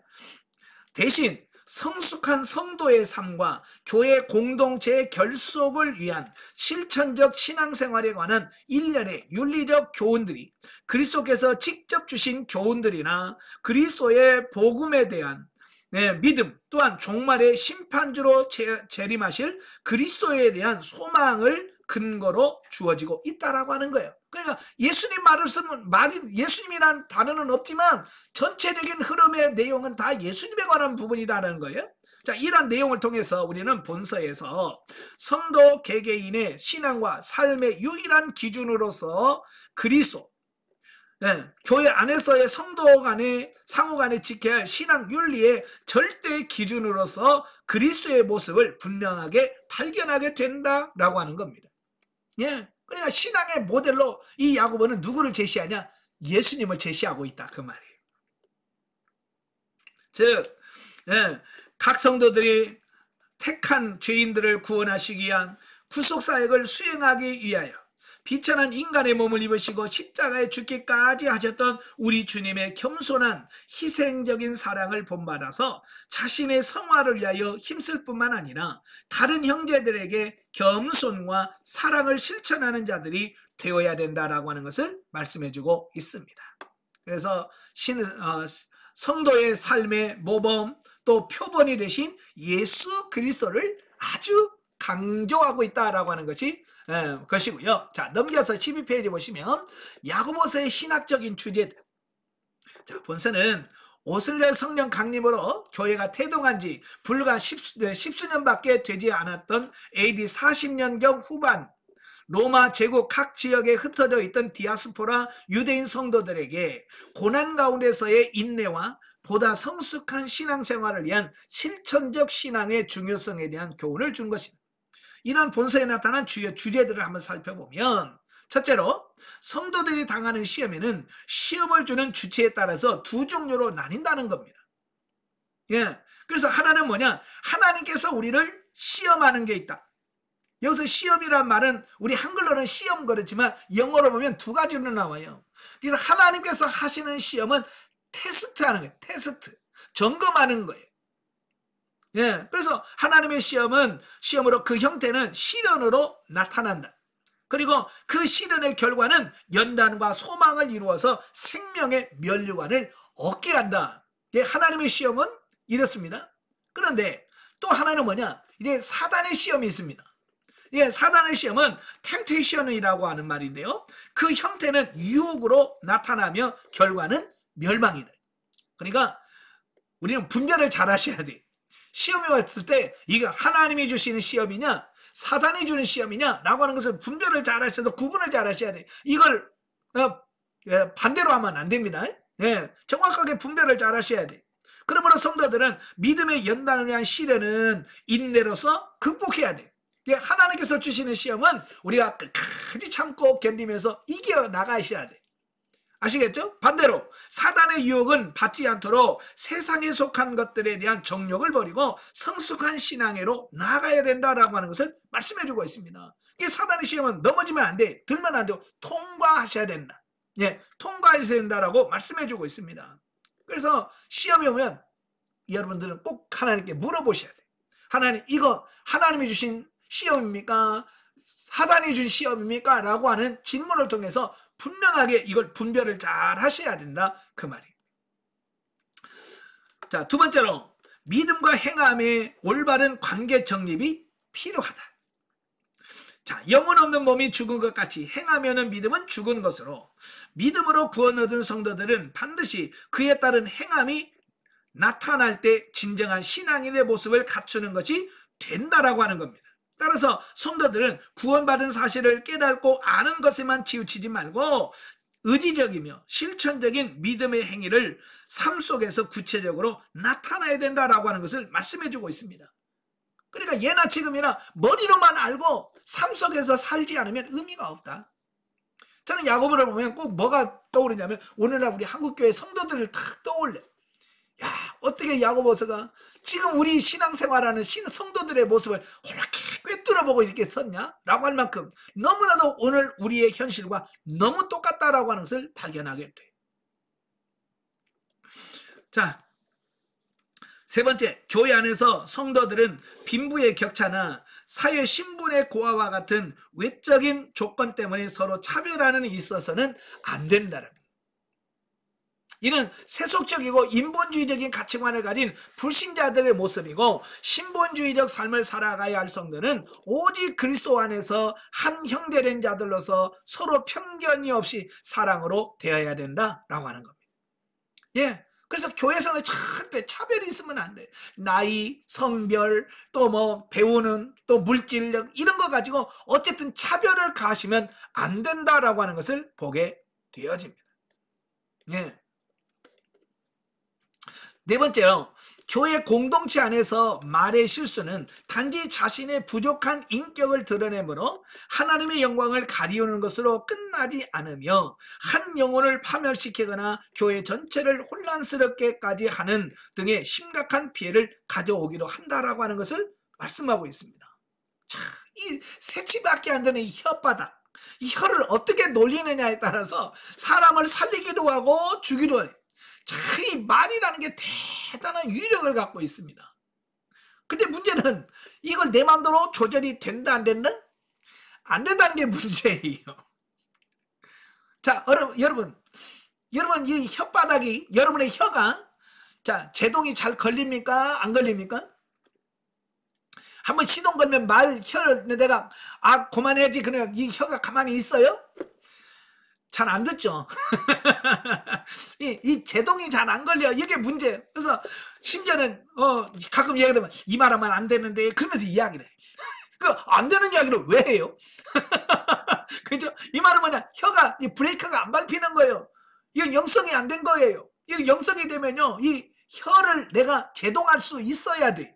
A: 대신 성숙한 성도의 삶과 교회 공동체의 결속을 위한 실천적 신앙생활에 관한 일련의 윤리적 교훈들이 그리스도께서 직접 주신 교훈들이나 그리스도의 복음에 대한 믿음, 또한 종말의 심판주로 재림하실 그리스도에 대한 소망을 근거로 주어지고 있다라고 하는 거예요. 그러니까 예수님 말을 쓰면 예수님이라는 단어는 없지만 전체적인 흐름의 내용은 다 예수님에 관한 부분이라는 거예요. 자, 이러한 내용을 통해서 우리는 본서에서 성도 개개인의 신앙과 삶의 유일한 기준으로서 그리스도, 교회 안에서의 성도 간의 상호 간에 지켜야 할 신앙 윤리의 절대 기준으로서 그리스도의 모습을 분명하게 발견하게 된다라고 하는 겁니다. 예, 그러니까 신앙의 모델로 이 야고보는 누구를 제시하냐? 예수님을 제시하고 있다, 그 말이에요. 즉, 각 성도들이 택한 죄인들을 구원하시기 위한 구속사역을 수행하기 위하여 비천한 인간의 몸을 입으시고 십자가에 죽기까지 하셨던 우리 주님의 겸손한 희생적인 사랑을 본받아서 자신의 성화를 위하여 힘쓸 뿐만 아니라 다른 형제들에게 겸손과 사랑을 실천하는 자들이 되어야 된다라고 하는 것을 말씀해주고 있습니다. 그래서 성도의 삶의 모범 또 표본이 되신 예수 그리스도를 아주 강조하고 있다라고 하는 것이고요. 자, 넘겨서 12페이지 보시면 야고보서의 신학적인 주제들. 자, 본서는 오슬렬 성령 강림으로 교회가 태동한 지 불과 십수년밖에 되지 않았던 AD 40년경 후반 로마 제국 각 지역에 흩어져 있던 디아스포라 유대인 성도들에게 고난 가운데서의 인내와 보다 성숙한 신앙생활을 위한 실천적 신앙의 중요성에 대한 교훈을 준 것이다. 이런 본서에 나타난 주요 주제들을 한번 살펴보면, 첫째로 성도들이 당하는 시험에는 시험을 주는 주체에 따라서 두 종류로 나뉜다는 겁니다. 예, 그래서 하나는 뭐냐? 하나님께서 우리를 시험하는 게 있다. 여기서 시험이란 말은 우리 한글로는 시험 그렇지만 영어로 보면 두 가지로 나와요. 그래서 하나님께서 하시는 시험은 테스트하는 거예요. 테스트, 점검하는 거예요. 예, 그래서 하나님의 시험으로 그 형태는 시련으로 나타난다. 그리고 그 시련의 결과는 연단과 소망을 이루어서 생명의 면류관을 얻게 한다. 예, 하나님의 시험은 이렇습니다. 그런데 또 하나는 뭐냐? 이제 사단의 시험이 있습니다. 예, 사단의 시험은 템테이션이라고 하는 말인데요. 그 형태는 유혹으로 나타나며 결과는 멸망이다. 그러니까 우리는 분별을 잘 하셔야 돼. 시험이 왔을 때 이거 하나님이 주시는 시험이냐 사단이 주는 시험이냐 라고 하는 것을 분별을 잘 하셔서 구분을 잘 하셔야 돼. 이걸 반대로 하면 안 됩니다. 예, 정확하게 분별을 잘 하셔야 돼. 그러므로 성도들은 믿음의 연단을 위한 시련은 인내로서 극복해야 돼. 하나님께서 주시는 시험은 우리가 끝까지 참고 견디면서 이겨나가셔야 돼. 아시겠죠? 반대로 사단의 유혹은 받지 않도록 세상에 속한 것들에 대한 정욕을 버리고 성숙한 신앙으로 나아가야 된다라고 하는 것을 말씀해주고 있습니다. 이 사단의 시험은 넘어지면 안 돼. 들면 안 돼요. 통과하셔야 된다. 예, 통과해야 된다라고 말씀해주고 있습니다. 그래서 시험이 오면 여러분들은 꼭 하나님께 물어보셔야 돼. 하나님, 이거 하나님이 주신 시험입니까? 사단이 준 시험입니까? 라고 하는 질문을 통해서 분명하게 이걸 분별을 잘 하셔야 된다, 그 말이에요. 자, 두 번째로 믿음과 행함의 올바른 관계 정립이 필요하다. 자, 영혼 없는 몸이 죽은 것 같이 행하면은 믿음은 죽은 것으로 믿음으로 구원 얻은 성도들은 반드시 그에 따른 행함이 나타날 때 진정한 신앙인의 모습을 갖추는 것이 된다라고 하는 겁니다. 따라서 성도들은 구원받은 사실을 깨닫고 아는 것에만 치우치지 말고 의지적이며 실천적인 믿음의 행위를 삶 속에서 구체적으로 나타나야 된다라고 하는 것을 말씀해 주고 있습니다. 그러니까 예나 지금이나 머리로만 알고 삶 속에서 살지 않으면 의미가 없다. 저는 야고보를 보면 꼭 뭐가 떠오르냐면 오늘날 우리 한국교회 성도들을 딱 떠올려. 야, 어떻게 야고보서가 지금 우리 신앙생활하는 성도들의 모습을 그렇게 꿰뚫어보고 이렇게 썼냐? 라고 할 만큼 너무나도 오늘 우리의 현실과 너무 똑같다라고 하는 것을 발견하게 돼. 자, 세 번째, 교회 안에서 성도들은 빈부의 격차나 사회 신분의 고하와 같은 외적인 조건 때문에 서로 차별하는 데 있어서는 안 된다는 거예요. 이는 세속적이고 인본주의적인 가치관을 가진 불신자들의 모습이고, 신본주의적 삶을 살아가야 할 성도는 오직 그리스도 안에서 한 형제된 자들로서 서로 편견이 없이 사랑으로 대해야 된다라고 하는 겁니다. 예. 그래서 교회에서는 절대 차별이 있으면 안 돼. 나이, 성별, 또 뭐 배우는, 또 물질력 이런 거 가지고 어쨌든 차별을 가하시면 안 된다라고 하는 것을 보게 되어집니다. 예. 네 번째요. 교회 공동체 안에서 말의 실수는 단지 자신의 부족한 인격을 드러내므로 하나님의 영광을 가리우는 것으로 끝나지 않으며 한 영혼을 파멸시키거나 교회 전체를 혼란스럽게까지 하는 등의 심각한 피해를 가져오기도 한다라고 하는 것을 말씀하고 있습니다. 자, 이 새치밖에 안 되는 이 혓바닥, 이 혀를 어떻게 놀리느냐에 따라서 사람을 살리기도 하고 죽이기도 해요. 참, 이 말이라는 게 대단한 위력을 갖고 있습니다. 근데 문제는 이걸 내 마음대로 조절이 된다 안 된다? 안 된다는 게 문제예요. 자, 여러분 이 혓바닥이, 여러분의 혀가 자 제동이 잘 걸립니까? 안 걸립니까? 한번 시동 걸면 혀를 내가 그만해야지 그러면 이 혀가 가만히 있어요? 잘 안 듣죠. 이 제동이 잘 안 걸려. 이게 문제예요. 그래서 심지어는 가끔 얘기하면 이 말하면 안 되는데 그러면서 이야기를 해. 그 안 되는 이야기를 왜 해요? 그죠? 이 말은 뭐냐? 혀가 이 브레이크가 안 밟히는 거예요. 이건 영성이 안 된 거예요. 이 영성이 되면요, 이 혀를 내가 제동할 수 있어야 돼.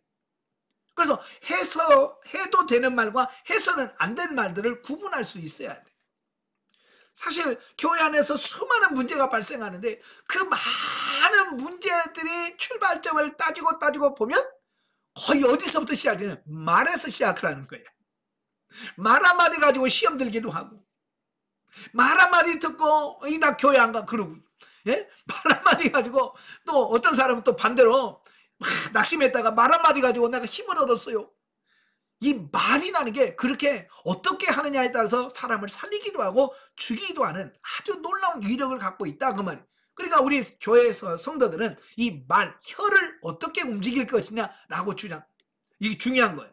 A: 그래서 해도 되는 말과 해서는 안 된 말들을 구분할 수 있어야 돼. 사실 교회 안에서 수많은 문제가 발생하는데 그 많은 문제들이 출발점을 따지고 보면 거의 어디서부터 시작되는 말에서 시작을 하는 거예요. 말 한마디 가지고 시험 들기도 하고, 말 한마디 듣고 나 교회 안 가 그러고, 예? 말 한마디 가지고 또 어떤 사람은 또 반대로 막 낙심했다가 말 한마디 가지고 내가 힘을 얻었어요. 이 말이라는 게 그렇게 어떻게 하느냐에 따라서 사람을 살리기도 하고 죽이기도 하는 아주 놀라운 위력을 갖고 있다 그 말이에요. 그러니까 우리 교회에서 성도들은 이 혀를 어떻게 움직일 것이냐라고 이게 중요한 거예요.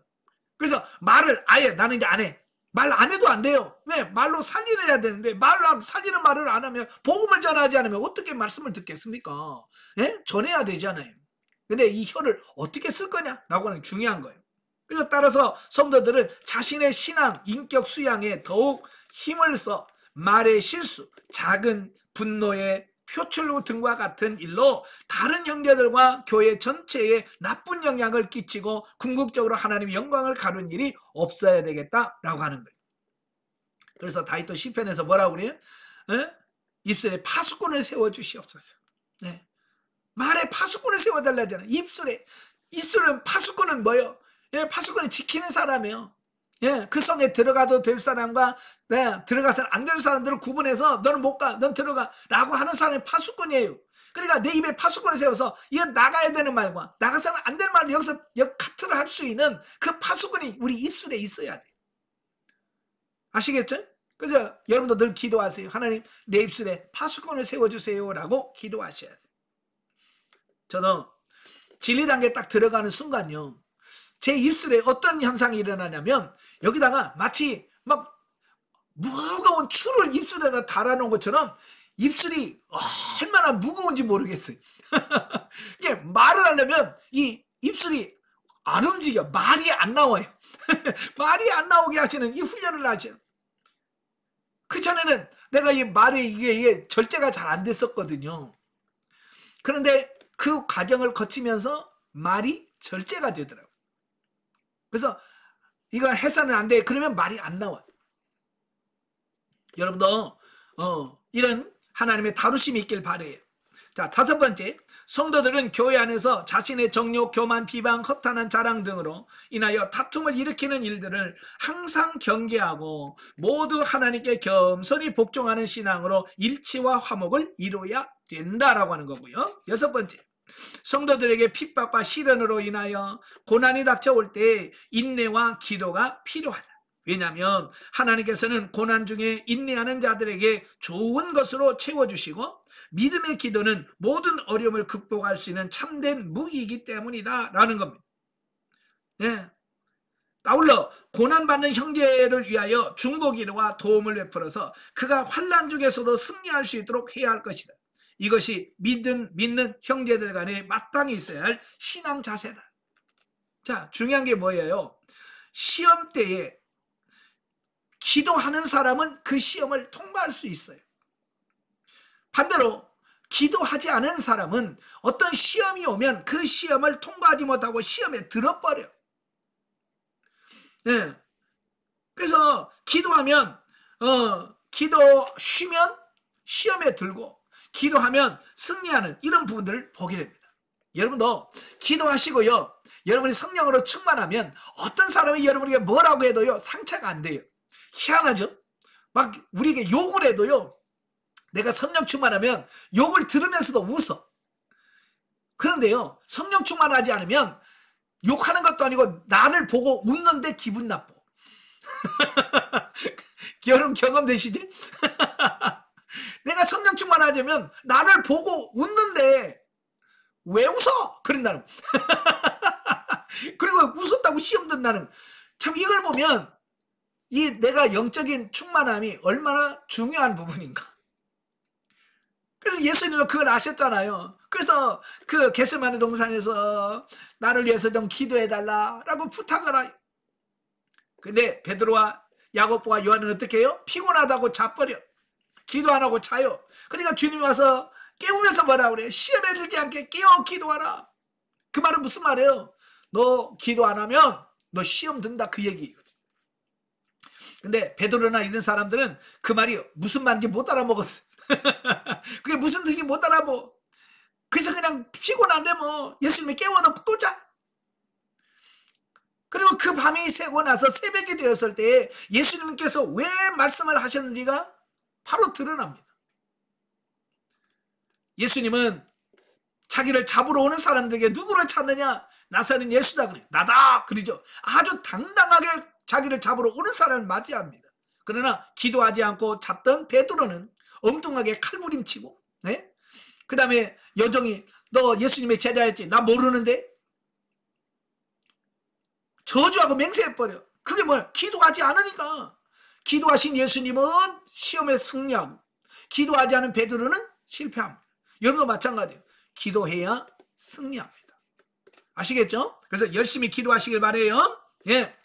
A: 그래서 말을 아예 나는 이제 안 해. 말 안 해도 안 돼요. 왜? 말로 살리려야 되는데 살리는 말을 안 하면, 복음을 전하지 않으면 어떻게 말씀을 듣겠습니까? 예? 전해야 되잖아요. 근데 이 혀를 어떻게 쓸 거냐라고 하는 게 중요한 거예요. 그래서 따라서 성도들은 자신의 신앙, 인격 수양에 더욱 힘을 써 말의 실수, 작은 분노의 표출 등과 같은 일로 다른 형제들과 교회 전체에 나쁜 영향을 끼치고 궁극적으로 하나님의 영광을 가르는 일이 없어야 되겠다라고 하는 거예요. 그래서 다윗도 시편에서 뭐라고 그래요? 입술에 파수꾼을 세워주시옵소서. 네. 말에 파수꾼을 세워달라잖아요. 입술은 파수꾼은 뭐예요? 예, 파수꾼이 지키는 사람이에요. 예, 그 성에 들어가도 될 사람과 들어가서는 안 될 사람들을 구분해서 너는 못 가, 넌 들어가 라고 하는 사람이 파수꾼이에요. 그러니까 내 입에 파수꾼을 세워서 이건 나가야 되는 말과 나가서는 안 될 말을 여기서 카트를 할 수 있는 그 파수꾼이 우리 입술에 있어야 돼. 아시겠죠? 그래서 여러분도 늘 기도하세요. 하나님, 내 입술에 파수꾼을 세워주세요 라고 기도하셔야 돼요. 저도 진리 단계에 딱 들어가는 순간요, 제 입술에 어떤 현상이 일어나냐면 여기다가 마치 막 무거운 추를 입술에다 달아놓은 것처럼 입술이 얼마나 무거운지 모르겠어요. 이게 말을 하려면 이 입술이 안 움직여. 말이 안 나와요. 말이 안 나오게 하시는 이 훈련을 하죠. 그 전에는 내가 이 말이 이게 절제가 잘 안 됐었거든요. 그런데 그 과정을 거치면서 말이 절제가 되더라고요. 그래서 이걸 해서는 안 돼. 그러면 말이 안 나와요. 여러분도 이런 하나님의 다루심이 있길 바라요. 자, 다섯 번째, 성도들은 교회 안에서 자신의 정욕, 교만, 비방, 허탄한 자랑 등으로 인하여 다툼을 일으키는 일들을 항상 경계하고 모두 하나님께 겸손히 복종하는 신앙으로 일치와 화목을 이루어야 된다라고 하는 거고요. 여섯 번째, 성도들에게 핍박과 시련으로 인하여 고난이 닥쳐올 때 인내와 기도가 필요하다. 왜냐하면 하나님께서는 고난 중에 인내하는 자들에게 좋은 것으로 채워주시고 믿음의 기도는 모든 어려움을 극복할 수 있는 참된 무기이기 때문이다 라는 겁니다. 네. 아울러 고난받는 형제를 위하여 중보기도와 도움을 베풀어서 그가 환난 중에서도 승리할 수 있도록 해야 할 것이다. 이것이 믿는 형제들 간에 마땅히 있어야 할 신앙 자세다. 자, 중요한 게 뭐예요? 시험 때에 기도하는 사람은 그 시험을 통과할 수 있어요. 반대로 기도하지 않은 사람은 어떤 시험이 오면 그 시험을 통과하지 못하고 시험에 들어버려. 네. 그래서 기도하면 기도 쉬면 시험에 들고 기도하면 승리하는 이런 부분들을 보게 됩니다. 여러분도 기도하시고요. 여러분이 성령으로 충만하면 어떤 사람이 여러분에게 뭐라고 해도요 상처가 안 돼요. 희한하죠? 막 우리에게 욕을 해도요, 내가 성령 충만하면 욕을 들으면서도 웃어. 그런데요, 성령 충만하지 않으면 욕하는 것도 아니고 나를 보고 웃는데 기분 나빠. 여러분 경험되시지? 내가 성령 충만하려면 나를 보고 웃는데 왜 웃어? 그런다는. 그리고 웃었다고 시험 든다는. 참 이걸 보면 이 내가 영적인 충만함이 얼마나 중요한 부분인가. 그래서 예수님은 그걸 아셨잖아요. 그래서 그 겟세마네 동산에서 나를 위해서 좀 기도해달라라고 부탁을 하요. 근데 베드로와 야고보와 요한은 어떻게 해요? 피곤하다고 자버려. 기도 안 하고 자요. 그러니까 주님이 와서 깨우면서 뭐라 그래요? 시험에 들지 않게 깨어 기도하라. 그 말은 무슨 말이에요? 너 기도 안 하면 너 시험 든다 그 얘기거든. 근데 베드로나 이런 사람들은 그 말이 무슨 말인지 못 알아먹었어. 그게 무슨 뜻인지 못 알아먹어. 그래서 그냥 피곤한데 뭐 예수님이 깨워도 또 자. 그리고 그 밤이 새고 나서 새벽이 되었을 때 예수님께서 왜 말씀을 하셨는지가 바로 드러납니다. 예수님은 자기를 잡으러 오는 사람들에게 누구를 찾느냐? 나사렛 예수다 그래요. 나다 그러죠. 아주 당당하게 자기를 잡으러 오는 사람을 맞이합니다. 그러나 기도하지 않고 잤던 베드로는 엉뚱하게 칼부림치고, 네? 그 다음에 여종이 너 예수님의 제자였지? 나 모르는데? 저주하고 맹세해버려. 그게 뭐야? 기도하지 않으니까. 기도하신 예수님은 시험에 승리하고 기도하지 않은 베드로는 실패합니다. 여러분도 마찬가지예요. 기도해야 승리합니다. 아시겠죠? 그래서 열심히 기도하시길 바래요. 예.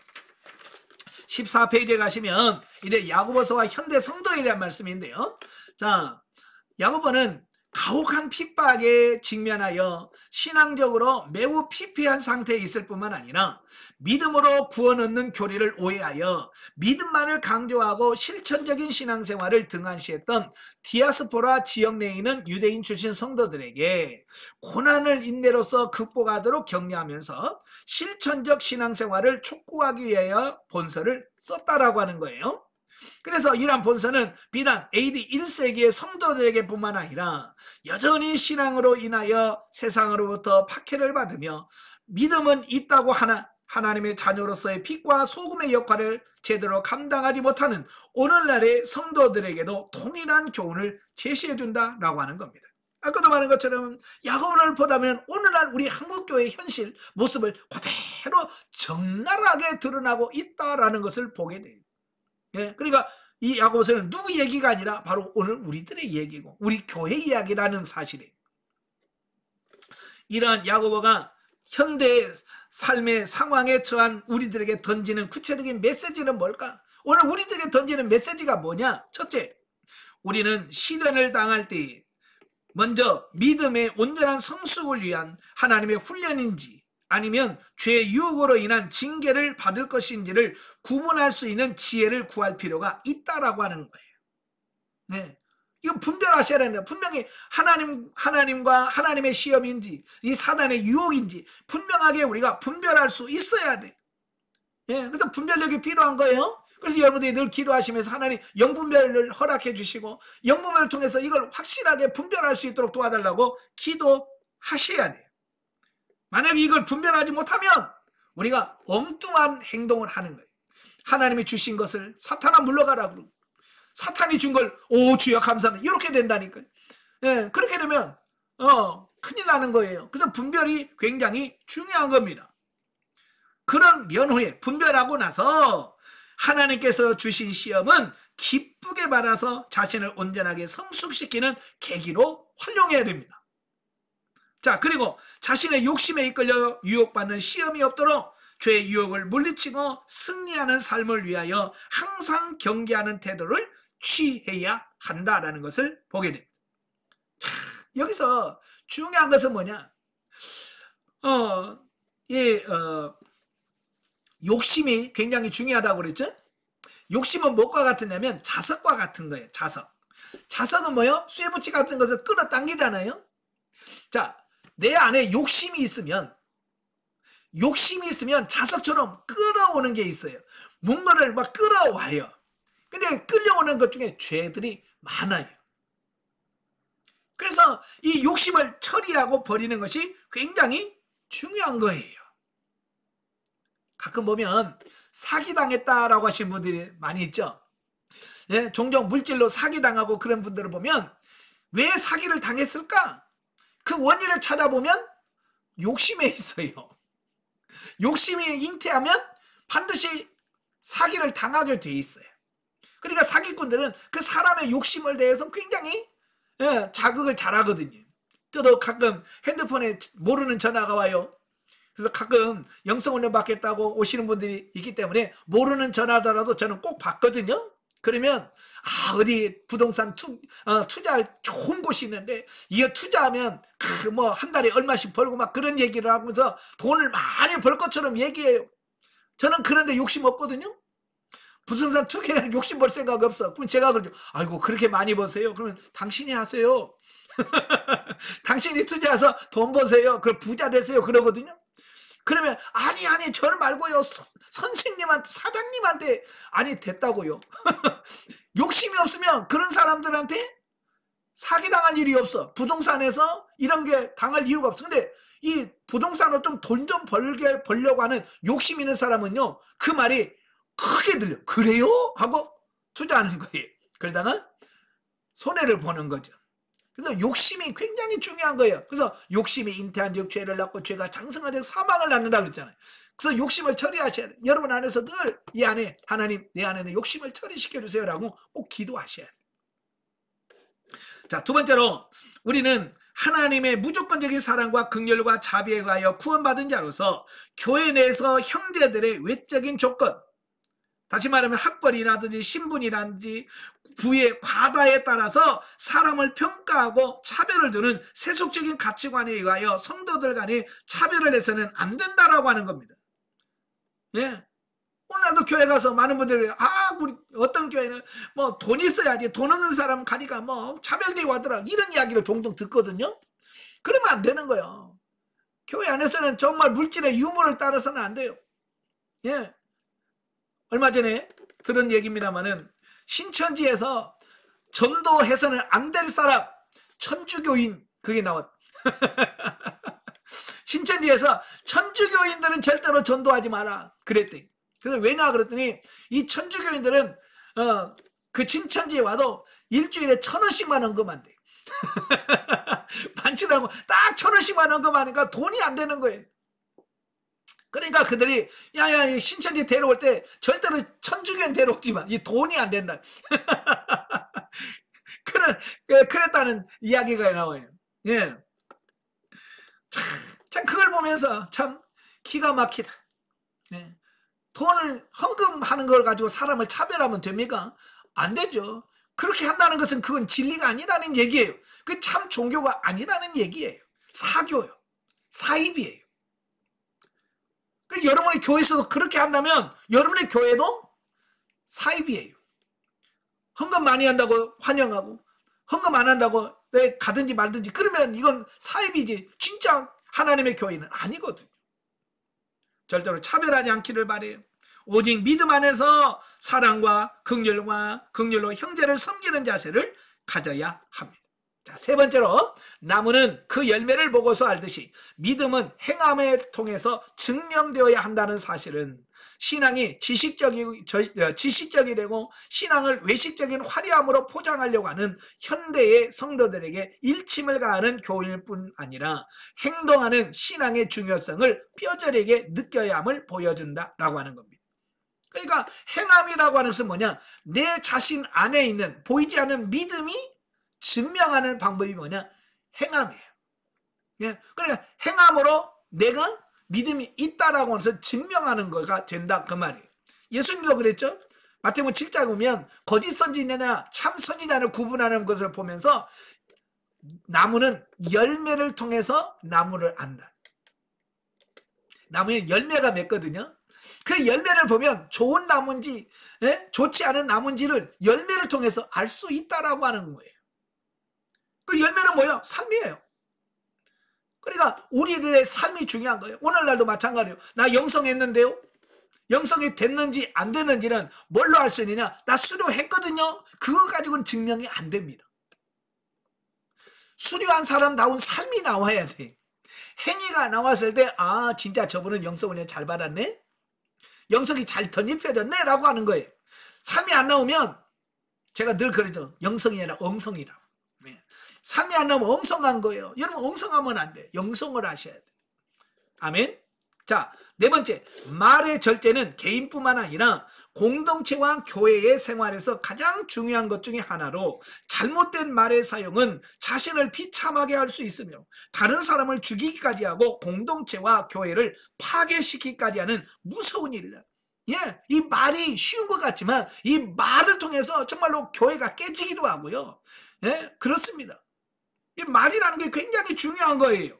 A: 14페이지에 가시면 이래 야고보서와 현대 성도에 대한 말씀인데요. 자, 야고보는 가혹한 핍박에 직면하여 신앙적으로 매우 피폐한 상태에 있을 뿐만 아니라 믿음으로 구원 얻는 교리를 오해하여 믿음만을 강조하고 실천적인 신앙생활을 등한시했던 디아스포라 지역 내에 있는 유대인 출신 성도들에게 고난을 인내로서 극복하도록 격려하면서 실천적 신앙생활을 촉구하기 위하여 본서를 썼다라고 하는 거예요. 그래서 이러한 본서는 비단 AD 1세기의 성도들에게 뿐만 아니라 여전히 신앙으로 인하여 세상으로부터 박해를 받으며 믿음은 있다고 하나 하나님의 자녀로서의 빛과 소금의 역할을 제대로 감당하지 못하는 오늘날의 성도들에게도 동일한 교훈을 제시해 준다라고 하는 겁니다. 아까도 말한 것처럼 야고보를 보다면 오늘날 우리 한국교회의 현실 모습을 그대로 적나라하게 드러나고 있다라는 것을 보게 돼요. 예, 그러니까 이 야고보서는 누구 얘기가 아니라 바로 오늘 우리들의 얘기고 우리 교회 이야기라는 사실이에요. 이러한 야고보가 현대의 삶의 상황에 처한 우리들에게 던지는 구체적인 메시지는 뭘까? 오늘 우리들에게 던지는 메시지가 뭐냐? 첫째, 우리는 시련을 당할 때 먼저 믿음의 온전한 성숙을 위한 하나님의 훈련인지 아니면 죄의 유혹으로 인한 징계를 받을 것인지를 구분할 수 있는 지혜를 구할 필요가 있다라고 하는 거예요. 네. 이거 분별하셔야 된다. 분명히 하나님과 하나님의 시험인지 이 사단의 유혹인지 분명하게 우리가 분별할 수 있어야 돼. 예, 그래서 분별력이 필요한 거예요. 그래서 여러분들이 늘 기도하시면서 하나님 영분별을 허락해 주시고 영분별을 통해서 이걸 확실하게 분별할 수 있도록 도와달라고 기도하셔야 돼요. 만약에 이걸 분별하지 못하면 우리가 엉뚱한 행동을 하는 거예요. 하나님이 주신 것을 사탄아 물러가라 그러고 사탄이 준 걸 오 주여 감사합니다 이렇게 된다니까요. 예, 그렇게 되면 큰일 나는 거예요. 그래서 분별이 굉장히 중요한 겁니다. 그런 연후에 분별하고 나서 하나님께서 주신 시험은 기쁘게 받아서 자신을 온전하게 성숙시키는 계기로 활용해야 됩니다. 자, 그리고 자신의 욕심에 이끌려 유혹받는 시험이 없도록 죄의 유혹을 물리치고 승리하는 삶을 위하여 항상 경계하는 태도를 취해야 한다라는 것을 보게 됩니다. 자, 여기서 중요한 것은 뭐냐? 욕심이 굉장히 중요하다고 그랬죠? 욕심은 무엇과 같으냐면 자석과 같은 거예요. 자석은 뭐예요? 쇠붙이 같은 것을 끌어당기잖아요. 자, 내 안에 욕심이 있으면 자석처럼 끌어오는 게 있어요. 뭔가를 막 끌어와요. 근데 끌려오는 것 중에 죄들이 많아요. 그래서 이 욕심을 처리하고 버리는 것이 굉장히 중요한 거예요. 가끔 보면 사기당했다라고 하시는 분들이 많이 있죠. 예, 종종 물질로 사기당하고 그런 분들을 보면 왜 사기를 당했을까? 그 원인을 찾아보면 욕심에 있어요. 욕심이 잉태하면 반드시 사기를 당하게 돼 있어요. 그러니까 사기꾼들은 그 사람의 욕심을 대해서 굉장히 자극을 잘하거든요. 저도 가끔 핸드폰에 모르는 전화가 와요. 그래서 가끔 영성훈련 받겠다고 오시는 분들이 있기 때문에 모르는 전화더라도 저는 꼭 받거든요. 그러면 어디 부동산 투자할 좋은 곳이 있는데 이거 투자하면 뭐 한 달에 얼마씩 벌고 막 그런 얘기를 하면서 돈을 많이 벌 것처럼 얘기해요. 저는 그런데 욕심 없거든요. 부동산 투자에 욕심 벌 생각 없어. 그럼 제가 그러죠. 아이고 그렇게 많이 버세요. 그러면 당신이 하세요. 당신이 투자해서 돈 버세요. 그럼 부자 되세요. 그러거든요. 그러면 아니 저를 말고요. 선생님한테 사장님한테 아니 됐다고요. 욕심이 없으면 그런 사람들한테 사기당할 일이 없어. 부동산에서 이런 게 당할 이유가 없어. 근데 이 부동산으로 좀 돈 좀 벌려고 하는 욕심 있는 사람은요. 그 말이 크게 들려. 그래요? 하고 투자하는 거예요. 그러다가 손해를 보는 거죠. 그래서 욕심이 굉장히 중요한 거예요. 그래서 욕심이 잉태한 즉 죄를 낳고 죄가 장성한 즉 사망을 낳는다고 그랬잖아요. 그래서 욕심을 처리하셔야 돼요. 여러분 안에서 늘 이 안에 하나님 내 안에는 욕심을 처리시켜 주세요라고 꼭 기도하셔야 돼요. 자, 두 번째로 우리는 하나님의 무조건적인 사랑과 긍휼과 자비에 의하여 구원받은 자로서 교회 내에서 형제들의 외적인 조건, 다시 말하면 학벌이라든지 신분이라든지 부의 과다에 따라서 사람을 평가하고 차별을 두는 세속적인 가치관에 의하여 성도들 간에 차별을 해서는 안 된다라고 하는 겁니다. 예. 오늘도 교회 가서 많은 분들이 우리 어떤 교회는 뭐 돈 있어야지 돈 없는 사람 가니까 뭐 차별되고 하더라 이런 이야기를 종종 듣거든요. 그러면 안 되는 거예요. 교회 안에서는 정말 물질의 유무를 따라서는 안 돼요. 예. 얼마 전에 들은 얘기입니다만은 신천지에서 전도해서는 안 될 사람 천주교인 그게 나왔. 신천지에서 천주교인들은 절대로 전도하지 마라 그랬대. 그래서 왜냐 그랬더니 이 천주교인들은 그 신천지에 와도 일주일에 1,000원씩만 언급만 돼. 많지도 않고 딱 1,000원씩만 언급하니까 돈이 안 되는 거예요. 그러니까 그들이 야야 신천지 데려올 때 절대로 천주교인 데려오지 마. 이 돈이 안 된다. 그랬다는 이야기가 나와요. 예. 참 그걸 보면서 참 기가 막히다. 예. 돈을 헌금하는 걸 가지고 사람을 차별하면 됩니까? 안 되죠. 그렇게 한다는 것은 그건 진리가 아니라는 얘기예요. 그 참 종교가 아니라는 얘기예요. 사교요. 사입이에요. 여러분의 교회에서도 그렇게 한다면 여러분의 교회도 사입이에요. 헌금 많이 한다고 환영하고 헌금 안 한다고 왜 가든지 말든지 그러면 이건 사입이지 진짜 하나님의 교회는 아니거든요. 절대로 차별하지 않기를 바라요. 오직 믿음 안에서 사랑과 긍휼로 형제를 섬기는 자세를 가져야 합니다. 자, 세 번째로 나무는 그 열매를 보고서 알듯이 믿음은 행함을 통해서 증명되어야 한다는 사실은 신앙이 지식적이 되고 신앙을 외식적인 화려함으로 포장하려고 하는 현대의 성도들에게 일침을 가하는 교훈일 뿐 아니라 행동하는 신앙의 중요성을 뼈저리게 느껴야 함을 보여준다라고 하는 겁니다. 그러니까 행함이라고 하는 것은 뭐냐? 내 자신 안에 있는 보이지 않는 믿음이 증명하는 방법이 뭐냐? 행함이에요. 예, 그러니까 행함으로 내가 믿음이 있다라고 해서 증명하는 거가 된다 그 말이에요. 예수님도 그랬죠. 마태복음 7장에 보면 거짓 선지자나 참 선지자를 구분하는 것을 보면서 나무는 열매를 통해서 나무를 안다. 나무에 열매가 맺거든요. 그 열매를 보면 좋은 나무인지 좋지 않은 나무인지를 열매를 통해서 알 수 있다라고 하는 거예요. 그 열매는 뭐예요? 삶이에요. 그러니까 우리들의 삶이 중요한 거예요. 오늘날도 마찬가지예요. 나 영성했는데요. 영성이 됐는지 안 됐는지는 뭘로 알 수 있느냐? 나 수료했거든요. 그거 가지고는 증명이 안 됩니다. 수료한 사람다운 삶이 나와야 돼. 행위가 나왔을 때 아 진짜 저분은 영성을 잘 받았네. 영성이 잘 덧입혀졌네 라고 하는 거예요. 삶이 안 나오면 제가 늘 그러죠. 영성이 아니라 엉성이라. 삶이 안 나오면 엉성한 거예요. 여러분 엉성하면 안 돼. 영성을 하셔야 돼. 아멘. 자, 네 번째, 말의 절제는 개인뿐만 아니라 공동체와 교회의 생활에서 가장 중요한 것 중에 하나로 잘못된 말의 사용은 자신을 비참하게 할 수 있으며 다른 사람을 죽이기까지 하고 공동체와 교회를 파괴시키기까지 하는 무서운 일이다. 예, 이 말이 쉬운 것 같지만 이 말을 통해서 정말로 교회가 깨지기도 하고요. 예, 그렇습니다. 이 말이라는 게 굉장히 중요한 거예요.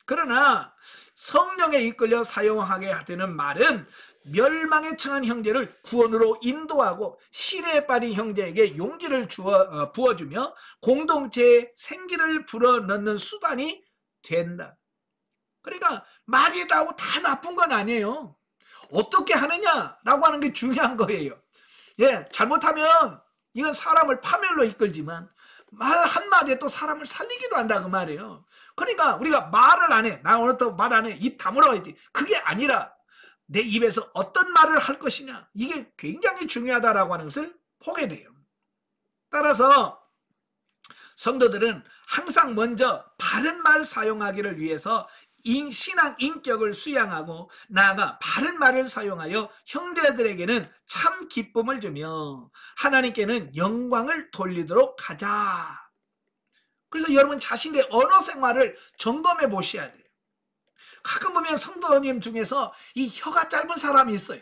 A: 그러나 성령에 이끌려 사용하게 되는 말은 멸망에 처한 형제를 구원으로 인도하고 시대에 빠진 형제에게 용기를 부어주며 공동체에 생기를 불어넣는 수단이 된다. 그러니까 말이라고 다 나쁜 건 아니에요. 어떻게 하느냐라고 하는 게 중요한 거예요. 예, 잘못하면 이건 사람을 파멸로 이끌지만 말 한마디에 또 사람을 살리기도 한다 그 말이에요. 그러니까 우리가 말을 안 해. 나 오늘 또 말 안 해. 입 다물어 야지. 그게 아니라 내 입에서 어떤 말을 할 것이냐. 이게 굉장히 중요하다라고 하는 것을 보게 돼요. 따라서 성도들은 항상 먼저 바른 말 사용하기를 위해서 신앙 인격을 수양하고 나아가 바른 말을 사용하여 형제들에게는 참 기쁨을 주며 하나님께는 영광을 돌리도록 하자. 그래서 여러분 자신의 언어 생활을 점검해 보셔야 돼요. 가끔 보면 성도님 중에서 이 혀가 짧은 사람이 있어요.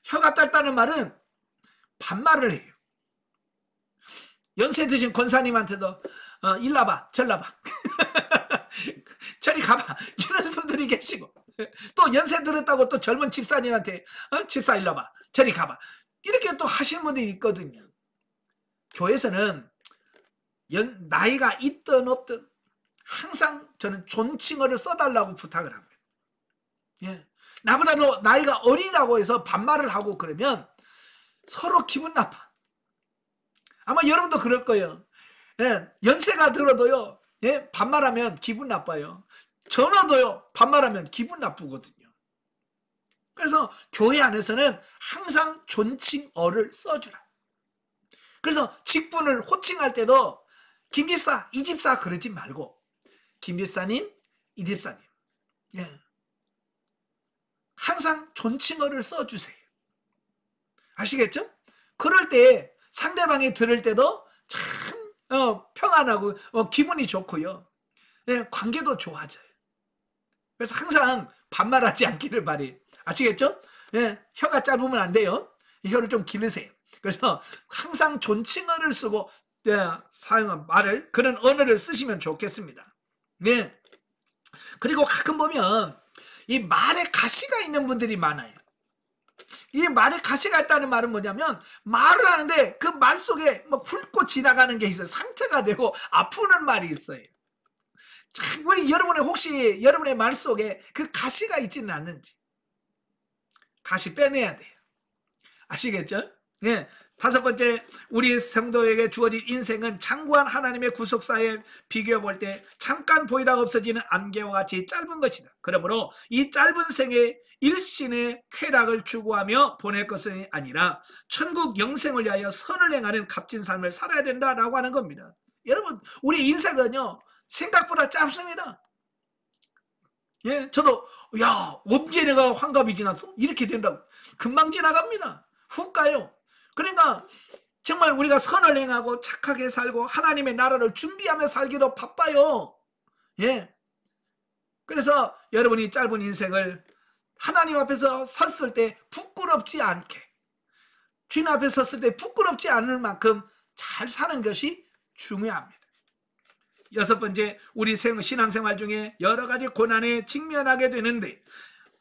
A: 혀가 짧다는 말은 반말을 해요. 연세 드신 권사님한테도 일나봐 절나봐 저리 가봐 이런 분들이 계시고 또 연세 들었다고 또 젊은 집사님한테 집사 일나봐 저리 가봐 이렇게 또 하시는 분들이 있거든요. 교회에서는 나이가 있든 없든 항상 저는 존칭어를 써달라고 부탁을 합니다. 예. 나보다도 나이가 어리다고 해서 반말을 하고 그러면 서로 기분 나빠. 아마 여러분도 그럴 거예요. 예. 연세가 들어도요. 예. 반말하면 기분 나빠요. 전화도요. 반말하면 기분 나쁘거든요. 그래서 교회 안에서는 항상 존칭어를 써주라. 그래서 직분을 호칭할 때도 김집사, 이집사 그러지 말고 김집사님, 이집사님. 예. 항상 존칭어를 써주세요. 아시겠죠? 그럴 때 상대방이 들을 때도 참 평안하고 기분이 좋고요. 예, 관계도 좋아져요. 그래서 항상 반말하지 않기를 바래요. 아시겠죠? 예, 혀가 짧으면 안 돼요. 혀를 좀 기르세요. 그래서 항상 존칭어를 쓰고 사용한 말을 그런 언어를 쓰시면 좋겠습니다. 네. 그리고 가끔 보면 이 말에 가시가 있는 분들이 많아요. 이 말에 가시가 있다는 말은 뭐냐면 말을 하는데 그 말 속에 뭐 훑고 지나가는 게 있어요. 상처가 되고 아프는 말이 있어요. 우리 여러분의 혹시 여러분의 말 속에 그 가시가 있지는 않는지 가시 빼내야 돼요. 아시겠죠? 예. 다섯 번째, 우리 성도에게 주어진 인생은 장구한 하나님의 구속사에 비교해 볼 때 잠깐 보이다가 없어지는 안개와 같이 짧은 것이다. 그러므로 이 짧은 생에 일신의 쾌락을 추구하며 보낼 것은 아니라 천국 영생을 위하여 선을 행하는 값진 삶을 살아야 된다라고 하는 겁니다. 여러분, 우리 인생은요 생각보다 짧습니다. 예, 저도 야 언제 내가 환갑이 지났어? 이렇게 된다고 금방 지나갑니다. 훅 가요. 그러니까 정말 우리가 선을 행하고 착하게 살고 하나님의 나라를 준비하며 살기로 바빠요. 예. 그래서 여러분이 짧은 인생을 하나님 앞에서 섰을 때 부끄럽지 않게, 주님 앞에 섰을 때 부끄럽지 않을 만큼 잘 사는 것이 중요합니다. 여섯 번째, 우리 신앙생활 중에 여러 가지 고난에 직면하게 되는데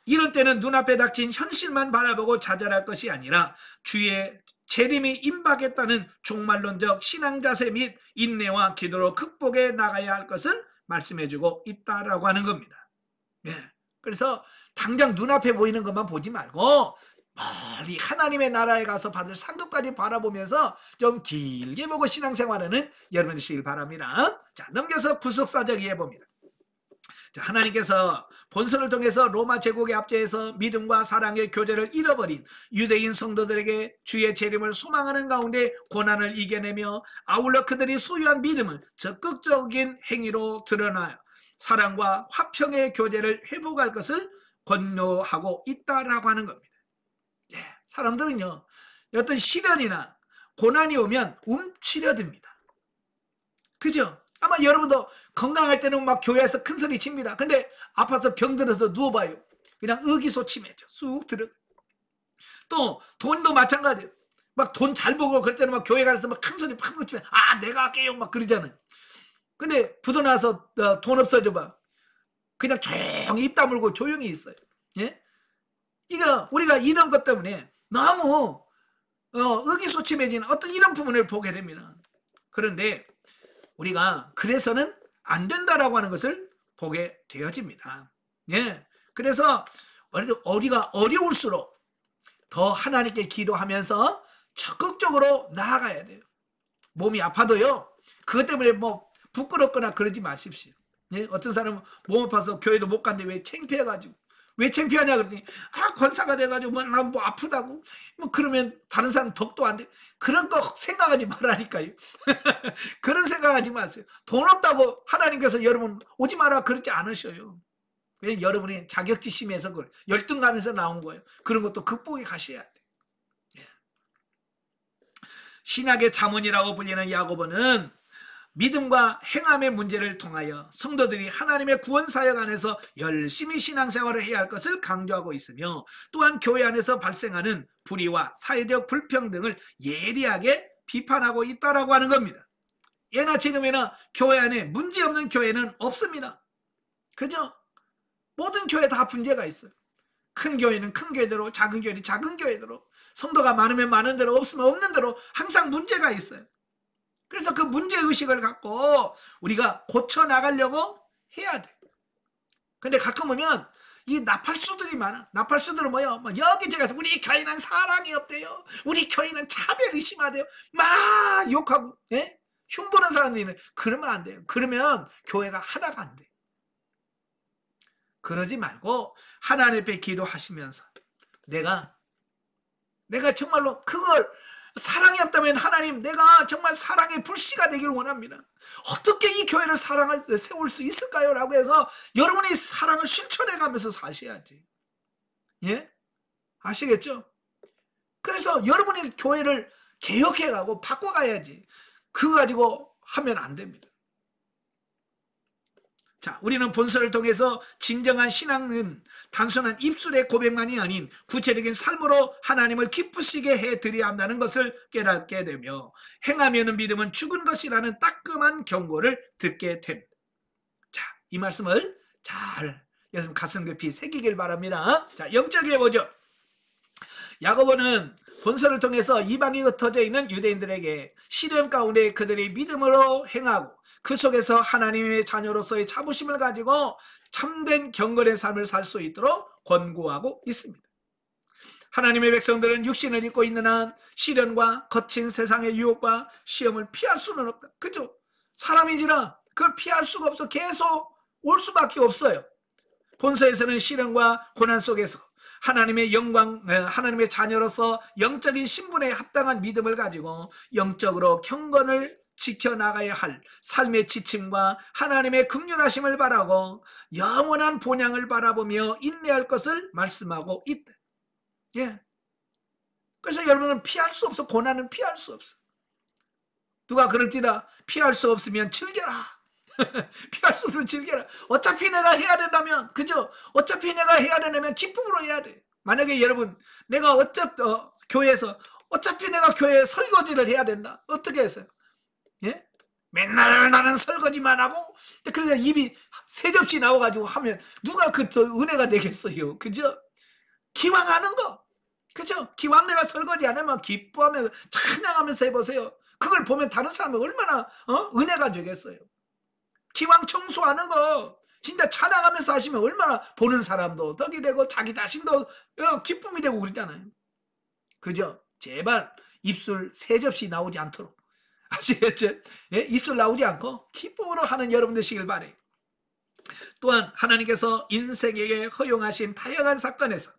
A: 이럴 때는 눈앞에 닥친 현실만 바라보고 좌절할 것이 아니라 주의 재림이 임박했다는 종말론적 신앙 자세 및 인내와 기도로 극복해 나가야 할 것을 말씀해주고 있다라고 하는 겁니다. 예. 그래서 당장 눈앞에 보이는 것만 보지 말고 멀리 하나님의 나라에 가서 받을 상급까지 바라보면서 좀 길게 보고 신앙생활하는 여러분이시길 바랍니다. 자, 넘겨서 구속사적 이해봅니다. 하나님께서 본서를 통해서 로마 제국의 압제에서 믿음과 사랑의 교제를 잃어버린 유대인 성도들에게 주의 재림을 소망하는 가운데 고난을 이겨내며 아울러 그들이 소유한 믿음을 적극적인 행위로 드러나요 사랑과 화평의 교제를 회복할 것을 권유하고 있다라고 하는 겁니다. 예, 사람들은요 어떤 시련이나 고난이 오면 움츠려듭니다. 그죠? 아마 여러분도 건강할 때는 막 교회에서 큰 소리 칩니다. 근데 아파서 병들어서 누워봐요. 그냥 의기소침해져. 쑥 들어. 또 돈도 마찬가지예요. 막 돈 잘 벌고 그럴 때는 막 교회 가서 막 큰 소리 팍 치면 내가 할게요 막 그러잖아요. 근데 부도 나서 돈 없어져 봐. 그냥 조용히 입 다물고 조용히 있어요. 예? 이거 우리가 이런 것 때문에 너무 의기소침해지는 어떤 이런 부분을 보게 됩니다. 그런데 우리가 그래서는 안 된다라고 하는 것을 보게 되어집니다. 예. 그래서 우리가 어려울수록 더 하나님께 기도하면서 적극적으로 나아가야 돼요. 몸이 아파도요. 그것 때문에 뭐 부끄럽거나 그러지 마십시오. 예? 어떤 사람은 몸 아파서 교회도 못 갔는데 왜 창피해가지고 왜 창피하냐 그러더니 권사가 돼가지고 난 뭐 아프다고 뭐 그러면 다른 사람 덕도 안 돼. 그런 거 생각하지 말라니까요. 그런 생각하지 마세요. 돈 없다고 하나님께서 여러분 오지 마라 그러지 않으셔요. 왜냐면 여러분이 자격지심에서 그래 열등감에서 나온 거예요. 그런 것도 극복해 가셔야 돼. 예. 신약의 자문이라고 불리는 야고보는 믿음과 행함의 문제를 통하여 성도들이 하나님의 구원 사역 안에서 열심히 신앙생활을 해야 할 것을 강조하고 있으며 또한 교회 안에서 발생하는 불의와 사회적 불평등을 예리하게 비판하고 있다라고 하는 겁니다. 예나 지금이나 교회 안에 문제없는 교회는 없습니다. 그죠? 모든 교회 다 문제가 있어요. 큰 교회는 큰 교회대로, 작은 교회는 작은 교회대로, 성도가 많으면 많은 대로, 없으면 없는 대로 항상 문제가 있어요. 그래서 그 문제의식을 갖고 우리가 고쳐나가려고 해야 돼. 근데 가끔 보면 이 나팔수들이 많아. 나팔수들은 뭐예요? 여기저기 가서 우리 교회는 사랑이 없대요. 우리 교회는 차별이 심하대요. 막 욕하고 예? 흉보는 사람들이 그러면 안 돼요. 그러면 교회가 하나가 안 돼. 그러지 말고 하나님 앞에 기도하시면서 내가 정말로 그걸 사랑이 없다면 하나님 내가 정말 사랑의 불씨가 되기를 원합니다. 어떻게 이 교회를 사랑을 세울 수 있을까요? 라고 해서 여러분이 사랑을 실천해 가면서 사셔야지. 예? 아시겠죠? 그래서 여러분이 교회를 개혁해 가고 바꿔가야지. 그거 가지고 하면 안 됩니다. 자, 우리는 본서를 통해서 진정한 신앙은 단순한 입술의 고백만이 아닌 구체적인 삶으로 하나님을 기쁘시게 해드려야 한다는 것을 깨닫게 되며, 행하면은 믿음은 죽은 것이라는 따끔한 경고를 듣게 됩니다. 자, 이 말씀을 잘 여러분 가슴 깊이 새기길 바랍니다. 자, 영적으로 보죠. 야고보는 본서를 통해서 이방에 흩어져 있는 유대인들에게 시련 가운데 그들이 믿음으로 행하고 그 속에서 하나님의 자녀로서의 자부심을 가지고 참된 경건의 삶을 살 수 있도록 권고하고 있습니다. 하나님의 백성들은 육신을 입고 있는 한 시련과 거친 세상의 유혹과 시험을 피할 수는 없다. 그죠? 사람이지라 그걸 피할 수가 없어. 계속 올 수밖에 없어요. 본서에서는 시련과 고난 속에서 하나님의 영광, 하나님의 자녀로서 영적인 신분에 합당한 믿음을 가지고 영적으로 경건을 지켜나가야 할 삶의 지침과 하나님의 긍휼하심을 바라고 영원한 본향을 바라보며 인내할 것을 말씀하고 있다. 예. 그래서 여러분은 피할 수 없어. 고난은 피할 수 없어. 누가 그럴지다. 피할 수 없으면 즐겨라. 피할 수 없으면 즐겨라. 어차피 내가 해야 된다면, 그죠? 어차피 내가 해야 된다면 기쁨으로 해야 돼. 만약에 여러분, 내가 교회에서 어차피 내가 교회에 설거지를 해야 된다. 어떻게 했어요? 예? 맨날 나는 설거지만 하고, 그래서 입이 세 접시 나와가지고 하면 누가 그 은혜가 되겠어요? 그죠? 기왕 하는 거. 그죠? 기왕 내가 설거지 안 하면 기뻐하면서 찬양하면서 해보세요. 그걸 보면 다른 사람은 얼마나 은혜가 되겠어요. 기왕 청소하는 거 진짜 찬양하면서 하시면 얼마나 보는 사람도 덕이 되고 자기 자신도 기쁨이 되고 그러잖아요. 그죠? 제발 입술 세 접시 나오지 않도록, 아시겠죠? 예? 입술 나오지 않고 기쁨으로 하는 여러분 되시길 바래요. 또한 하나님께서 인생에게 허용하신 다양한 사건에서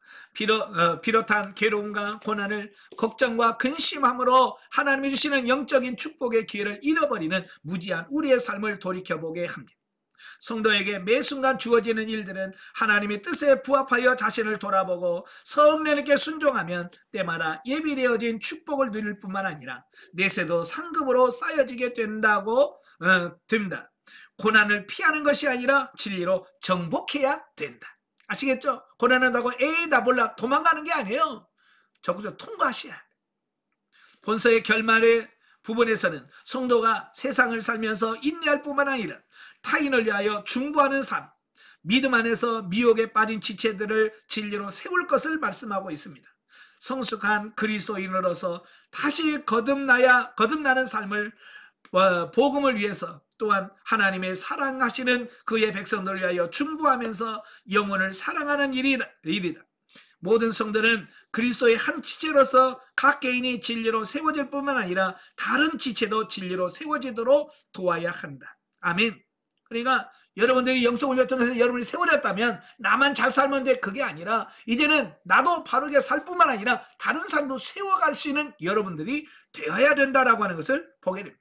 A: 비롯한 괴로움과 고난을 걱정과 근심함으로 하나님이 주시는 영적인 축복의 기회를 잃어버리는 무지한 우리의 삶을 돌이켜보게 합니다. 성도에게 매 순간 주어지는 일들은 하나님의 뜻에 부합하여 자신을 돌아보고 성령님께 순종하면 때마다 예비되어진 축복을 누릴 뿐만 아니라 내세도 상급으로 쌓여지게 된다고 됩니다. 고난을 피하는 것이 아니라 진리로 정복해야 된다. 아시겠죠? 고난한다고 에이 나 몰라 도망가는 게 아니에요. 적어도 통과하셔야 돼. 본서의 결말의 부분에서는 성도가 세상을 살면서 인내할 뿐만 아니라 타인을 위하여 중보하는 삶, 믿음 안에서 미혹에 빠진 지체들을 진리로 세울 것을 말씀하고 있습니다. 성숙한 그리스도인으로서 다시 거듭나는 삶을 복음을 위해서, 또한 하나님의 사랑하시는 그의 백성들을 위하여 중보하면서 영혼을 사랑하는 일이다. 모든 성도는 그리스도의 한 지체로서 각 개인이 진리로 세워질 뿐만 아니라 다른 지체도 진리로 세워지도록 도와야 한다. 아멘. 그러니까 여러분들이 영성훈련 통해서 여러분이 세워졌다면 나만 잘 살면 돼, 그게 아니라 이제는 나도 바르게 살 뿐만 아니라 다른 사람도 세워갈 수 있는 여러분들이 되어야 된다라고 하는 것을 보게 됩니다.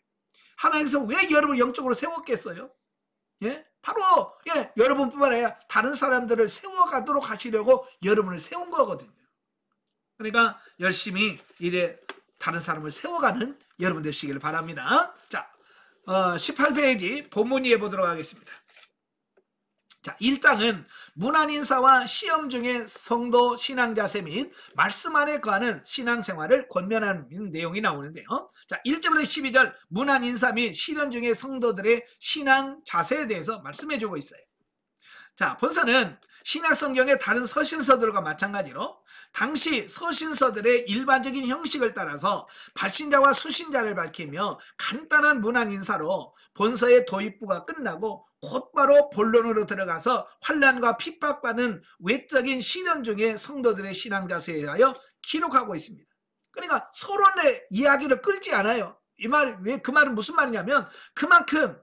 A: 하나님께서 왜 여러분을 영적으로 세웠겠어요? 예? 바로 여러분뿐만 아니라 다른 사람들을 세워가도록 하시려고 여러분을 세운 거거든요. 그러니까 열심히 다른 사람을 세워가는 여러분 되시길 바랍니다. 자, 18페이지 본문이해 보도록 하겠습니다. 자, 1장은 문안 인사와 시험 중에 성도 신앙 자세 및 말씀 안에 거하는 신앙 생활을 권면하는 내용이 나오는데요. 자, 1절부터 12절 문안 인사 및 시련 중에 성도들의 신앙 자세에 대해서 말씀해 주고 있어요. 자, 본서는 신약 성경의 다른 서신서들과 마찬가지로 당시 서신서들의 일반적인 형식을 따라서 발신자와 수신자를 밝히며 간단한 문안 인사로 본서의 도입부가 끝나고 곧바로 본론으로 들어가서 환난과 핍박받는 외적인 시련 중에 성도들의 신앙 자세에 대하여 기록하고 있습니다. 그러니까 서론의 이야기를 끌지 않아요. 그 말은 무슨 말이냐면 그만큼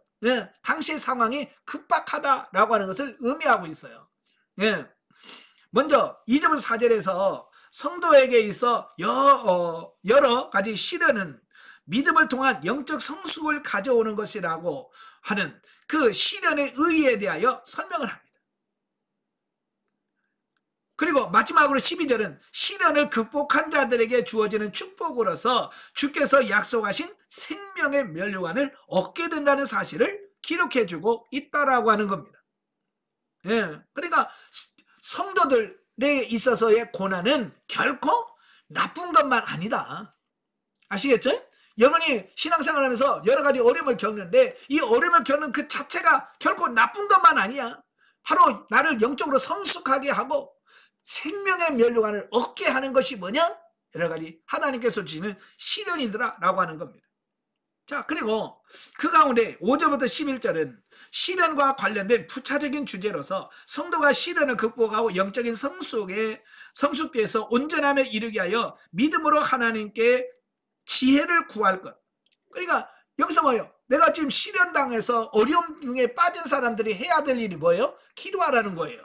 A: 당시의 상황이 급박하다라고 하는 것을 의미하고 있어요. 먼저 2절 4절에서 성도에게 있어 여러 가지 시련은 믿음을 통한 영적 성숙을 가져오는 것이라고 하는 그 시련의 의의에 대하여 설명을 합니다. 그리고 마지막으로 12절은 시련을 극복한 자들에게 주어지는 축복으로서 주께서 약속하신 생명의 면류관을 얻게 된다는 사실을 기록해주고 있다라고 하는 겁니다. 예. 그러니까 성도들에 있어서의 고난은 결코 나쁜 것만 아니다. 아시겠죠? 여러분이 신앙생활하면서 여러 가지 어려움을 겪는데 이 어려움을 겪는 그 자체가 결코 나쁜 것만 아니야. 바로 나를 영적으로 성숙하게 하고 생명의 면류관을 얻게 하는 것이 뭐냐? 여러 가지 하나님께서 주시는 시련이더라 라고 하는 겁니다. 자, 그리고 그 가운데 5절부터 11절은 시련과 관련된 부차적인 주제로서 성도가 시련을 극복하고 영적인 성숙에서 온전함에 이르게 하여 믿음으로 하나님께 지혜를 구할 것. 그러니까 여기서 뭐예요? 내가 지금 시련당해서 어려움 중에 빠진 사람들이 해야 될 일이 뭐예요? 기도하라는 거예요.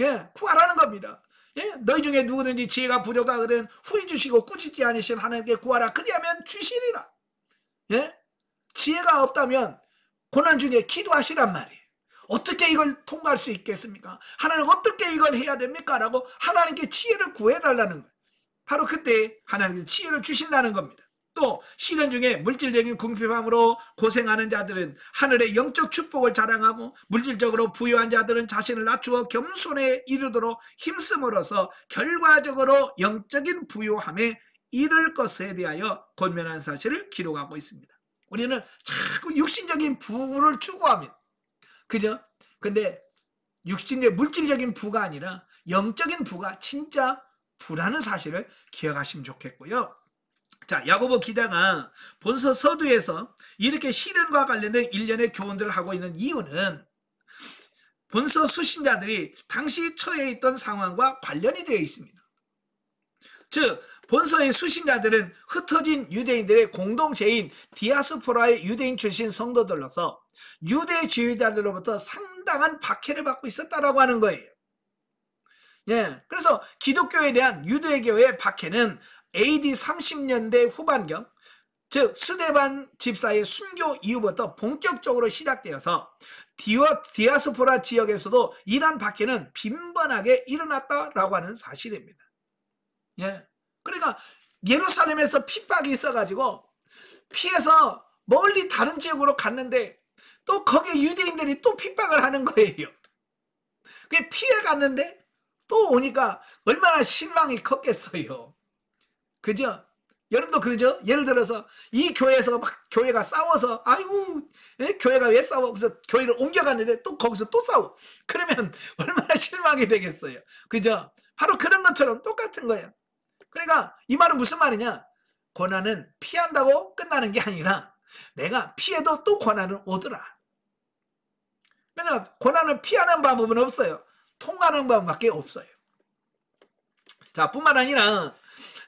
A: 예, 구하라는 겁니다. 예, 너희 중에 누구든지 지혜가 부족하거든 후히 주시고 꾸짖지 않으신 하나님께 구하라. 그리하면 주시리라. 예? 지혜가 없다면 고난 중에 기도하시란 말이에요. 어떻게 이걸 통과할 수 있겠습니까? 하나님 어떻게 이걸 해야 됩니까? 라고 하나님께 지혜를 구해달라는 거예요. 바로 그때 하나님께서 지혜를 주신다는 겁니다. 또 시련 중에 물질적인 궁핍함으로 고생하는 자들은 하늘의 영적 축복을 자랑하고 물질적으로 부유한 자들은 자신을 낮추어 겸손에 이르도록 힘쓰므로써 결과적으로 영적인 부유함에 이를 것에 대하여 권면한 사실을 기록하고 있습니다. 우리는 자꾸 육신적인 부를 추구합니다. 그죠? 근데 육신의 물질적인 부가 아니라 영적인 부가 진짜 부라는 사실을 기억하시면 좋겠고요. 자, 야고보 기자가 본서 서두에서 이렇게 시련과 관련된 일련의 교훈들을 하고 있는 이유는 본서 수신자들이 당시 처해 있던 상황과 관련이 되어 있습니다. 즉 본서의 수신자들은 흩어진 유대인들의 공동체인 디아스포라의 유대인 출신 성도들로서 유대 지휘자들로부터 상당한 박해를 받고 있었다라고 하는 거예요. 예, 그래서 기독교에 대한 유대교의 박해는 AD 30년대 후반경, 즉 스데반 집사의 순교 이후부터 본격적으로 시작되어서 디아스포라 지역에서도 이러한 박해는 빈번하게 일어났다라고 하는 사실입니다. 예, 그러니까 예루살렘에서 핍박이 있어가지고 피해서 멀리 다른 지역으로 갔는데 또 거기에 유대인들이 또 핍박을 하는 거예요. 그게 피해 갔는데 또 오니까 얼마나 실망이 컸겠어요. 그죠? 여러분도 그러죠? 예를 들어서 이 교회에서 막 교회가 싸워서 아이고 교회가 왜 싸워? 그래서 교회를 옮겨갔는데 또 거기서 또 싸워. 그러면 얼마나 실망이 되겠어요. 그죠? 바로 그런 것처럼 똑같은 거예요. 그러니까 이 말은 무슨 말이냐? 고난은 피한다고 끝나는 게 아니라 내가 피해도 또 고난은 오더라. 그러니까 고난을 피하는 방법은 없어요. 통과하는 방법밖에 없어요. 자, 뿐만 아니라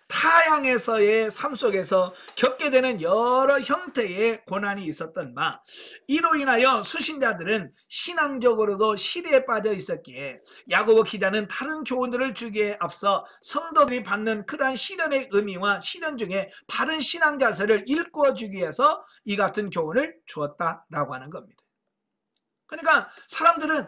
A: 타향에서의 삶 속에서 겪게 되는 여러 형태의 고난이 있었던 바 이로 인하여 수신자들은 신앙적으로도 시대에 빠져 있었기에 야고보 기자는 다른 교훈들을 주기에 앞서 성도들이 받는 그러한 시련의 의미와 시련 중에 바른 신앙 자세를 일구어 주기 위해서 이 같은 교훈을 주었다라고 하는 겁니다. 그러니까 사람들은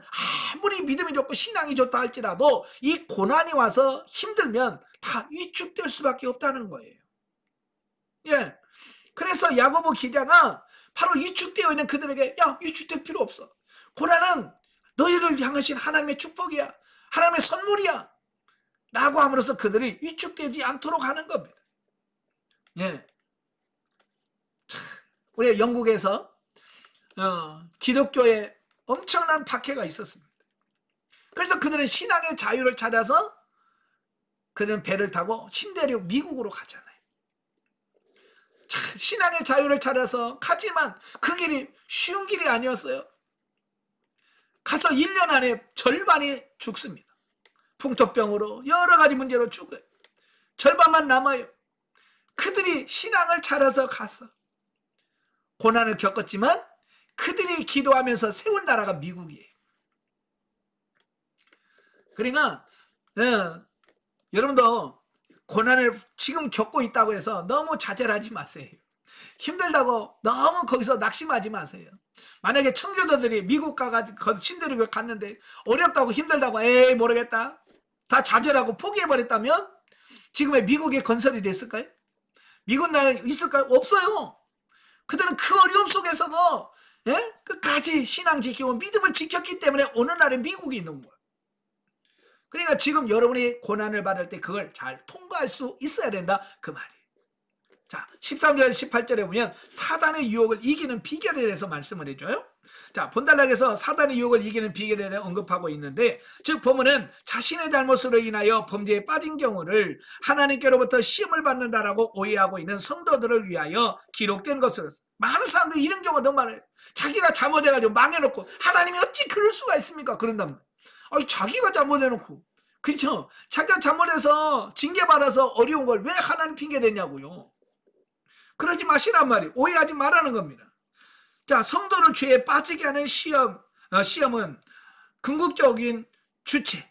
A: 아무리 믿음이 좋고 신앙이 좋다 할지라도 이 고난이 와서 힘들면 다 위축될 수밖에 없다는 거예요. 예. 그래서 야고보 기자가 바로 위축되어 있는 그들에게 야, 위축될 필요 없어. 고난은 너희를 향하신 하나님의 축복이야. 하나님의 선물이야. 라고 함으로써 그들이 위축되지 않도록 하는 겁니다. 예. 자, 우리 영국에서 기독교에 엄청난 박해가 있었습니다. 그래서 그들은 신앙의 자유를 찾아서 그들은 배를 타고 신대륙 미국으로 가잖아요. 신앙의 자유를 찾아서 가지만 그 길이 쉬운 길이 아니었어요. 가서 1년 안에 절반이 죽습니다. 풍토병으로 여러 가지 문제로 죽어요. 절반만 남아요. 그들이 신앙을 찾아서 가서 고난을 겪었지만 그들이 기도하면서 세운 나라가 미국이에요. 그러니까 여러분도 고난을 지금 겪고 있다고 해서 너무 좌절하지 마세요. 힘들다고 너무 거기서 낙심하지 마세요. 만약에 청교도들이 미국 가가지고 신대륙에 갔는데 어렵다고 힘들다고 에이 모르겠다 다 좌절하고 포기해버렸다면 지금의 미국의 건설이 됐을까요? 미국 나라에 있을까요? 없어요. 그들은 그 어려움 속에서도 예? 끝까지 신앙 지키고 믿음을 지켰기 때문에 오늘날의 미국이 있는 거예요. 그러니까 지금 여러분이 고난을 받을 때 그걸 잘 통과할 수 있어야 된다 그 말이에요. 자, 13절 18절에 보면 사단의 유혹을 이기는 비결에 대해서 말씀을 해줘요. 자, 본단락에서 사단의 유혹을 이기는 비결에 대해 언급하고 있는데, 즉 보면은 자신의 잘못으로 인하여 범죄에 빠진 경우를 하나님께로부터 시험을 받는다라고 오해하고 있는 성도들을 위하여 기록된 것으로, 많은 사람들이 이런 경우가 너무 많아요. 자기가 잘못해가지고 망해놓고 하나님이 어찌 그럴 수가 있습니까? 그런답니다. 아니, 자기가 잘못해놓고, 그렇죠? 자기가 잘못해서 징계받아서 어려운 걸 왜 하나님 핑계 대냐고요. 그러지 마시란 말이에요. 오해하지 말라는 겁니다. 자, 성도를 죄에 빠지게 하는 시험은 궁극적인 주체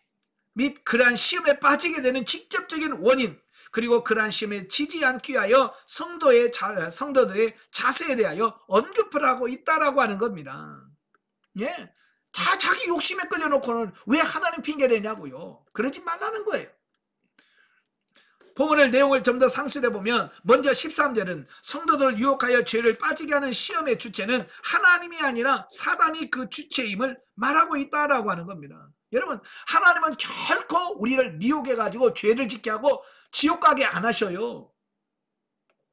A: 및 그러한 시험에 빠지게 되는 직접적인 원인, 그리고 그러한 시험에 지지 않기 위하여 성도들의 자세에 대하여 언급을 하고 있다라고 하는 겁니다. 예, 다 자기 욕심에 끌려놓고는 왜 하나님 핑계 대냐고요. 그러지 말라는 거예요. 본문의 내용을 좀 더 상술해 보면, 먼저 13절은 성도들을 유혹하여 죄를 빠지게 하는 시험의 주체는 하나님이 아니라 사단이 그 주체임을 말하고 있다라고 하는 겁니다. 여러분, 하나님은 결코 우리를 미혹해 가지고 죄를 짓게 하고 지옥 가게 안 하셔요.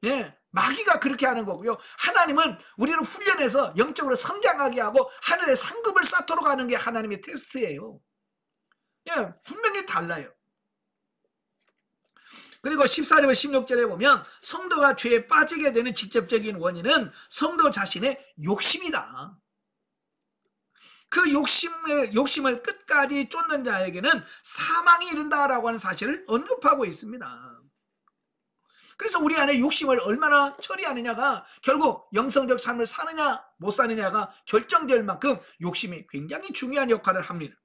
A: 예, 마귀가 그렇게 하는 거고요. 하나님은 우리를 훈련해서 영적으로 성장하게 하고 하늘의 상급을 쌓도록 하는 게 하나님의 테스트예요. 예, 분명히 달라요. 그리고 14절과 16절에 보면 성도가 죄에 빠지게 되는 직접적인 원인은 성도 자신의 욕심이다. 그 욕심을 끝까지 쫓는 자에게는 사망이 이른다라고 하는 사실을 언급하고 있습니다. 그래서 우리 안에 욕심을 얼마나 처리하느냐가 결국 영성적 삶을 사느냐 못 사느냐가 결정될 만큼 욕심이 굉장히 중요한 역할을 합니다.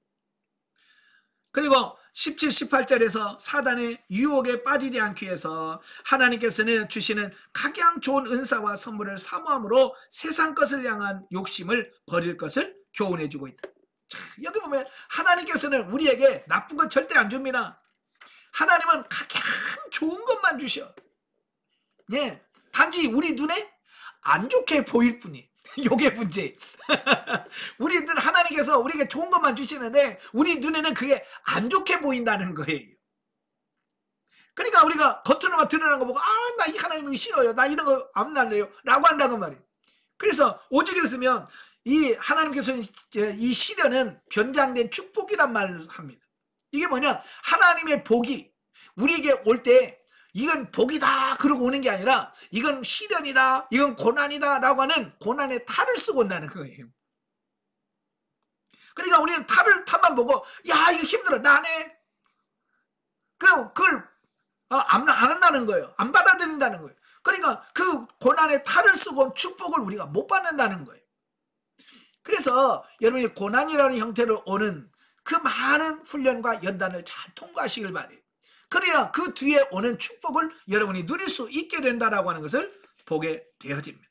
A: 그리고 17, 18절에서 사단의 유혹에 빠지지 않기 위해서 하나님께서는 주시는 각양 좋은 은사와 선물을 사모함으로 세상 것을 향한 욕심을 버릴 것을 교훈해주고 있다. 자, 여기 보면 하나님께서는 우리에게 나쁜 건 절대 안 줍니다. 하나님은 각양 좋은 것만 주셔. 예, 단지 우리 눈에 안 좋게 보일 뿐이. 요게 문제. 우리들 하나님께서 우리에게 좋은 것만 주시는데 우리 눈에는 그게 안 좋게 보인다는 거예요. 그러니까 우리가 겉으로만 드러나는 거 보고 나 이 하나님 이거 싫어요. 나 이런 거 안 날래요. 라고 한다는 말이에요. 그래서 오죽했으면 이 하나님께서는 이 시련은 변장된 축복이란 말을 합니다. 이게 뭐냐? 하나님의 복이 우리에게 올 때 이건 복이다 그러고 오는 게 아니라 이건 시련이다, 이건 고난이다 라고 하는 고난의 탈을 쓰고 온다는 거예요. 그러니까 우리는 탈만 보고 야 이거 힘들어 나 안 해. 그걸 안 한다는 거예요. 안 받아들인다는 거예요. 그러니까 그 고난의 탈을 쓰고 축복을 우리가 못 받는다는 거예요. 그래서 여러분이 고난이라는 형태로 오는 그 많은 훈련과 연단을 잘 통과하시길 바래요. 그래야 그 뒤에 오는 축복을 여러분이 누릴 수 있게 된다라고 하는 것을 보게 되어집니다.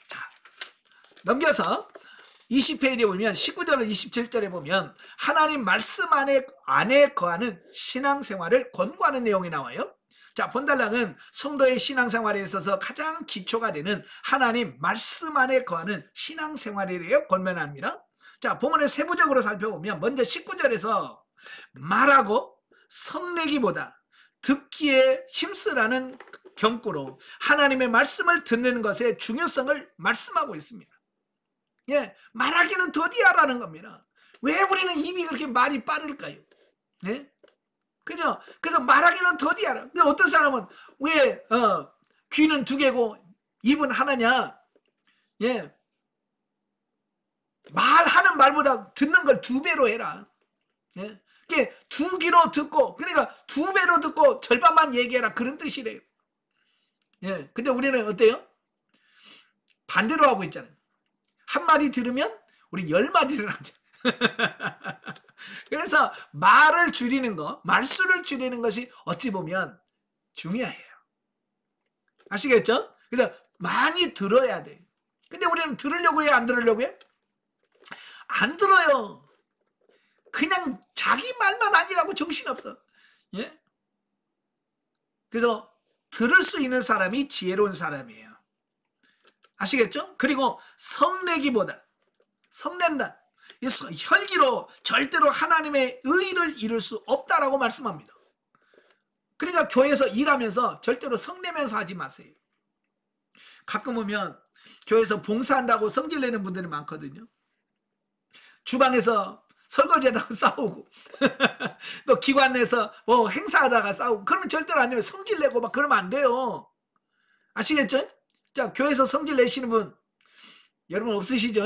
A: 자, 넘겨서 20페이지에 보면 19절과 27절에 보면 하나님 말씀 안에 거하는 신앙생활을 권고하는 내용이 나와요. 자, 본달락은 성도의 신앙생활에 있어서 가장 기초가 되는 하나님 말씀 안에 거하는 신앙생활에 대해 권면합니다. 자, 본문을 세부적으로 살펴보면 먼저 19절에서 말하고 성내기보다 듣기에 힘쓰라는 경구로 하나님의 말씀을 듣는 것의 중요성을 말씀하고 있습니다. 예, 말하기는 더디하라는 겁니다. 왜 우리는 입이 그렇게 말이 빠를까요? 네? 그죠? 그래서 말하기는 더디하라. 근데 어떤 사람은 왜 귀는 두 개고 입은 하나냐? 예, 말하는 말보다 듣는 걸 두 배로 해라. 예? 두 귀로 듣고, 그러니까 두 배로 듣고 절반만 얘기해라 그런 뜻이래요. 예, 근데 우리는 어때요? 반대로 하고 있잖아요. 한 마디 들으면 우리 10마디를 하죠. 그래서 말을 줄이는 거, 말수를 줄이는 것이 어찌 보면 중요해요. 아시겠죠? 그래서 많이 들어야 돼. 근데 우리는 들으려고 해요? 안 들으려고 해요? 안 들어요. 그냥 자기 말만 아니라고 정신없어. 예? 그래서 들을 수 있는 사람이 지혜로운 사람이에요. 아시겠죠? 그리고 성내기보다, 성낸다, 이 혈기로 절대로 하나님의 의를 이룰 수 없다라고 말씀합니다. 그러니까 교회에서 일하면서 절대로 성내면서 하지 마세요. 가끔 보면 교회에서 봉사한다고 성질내는 분들이 많거든요. 주방에서 설거지하다가 싸우고 또 기관 내에서 뭐 행사하다가 싸우고, 그러면 절대로 안 되면 성질내고 막 그러면 안 돼요. 아시겠죠? 자, 교회에서 성질내시는 분 여러분 없으시죠?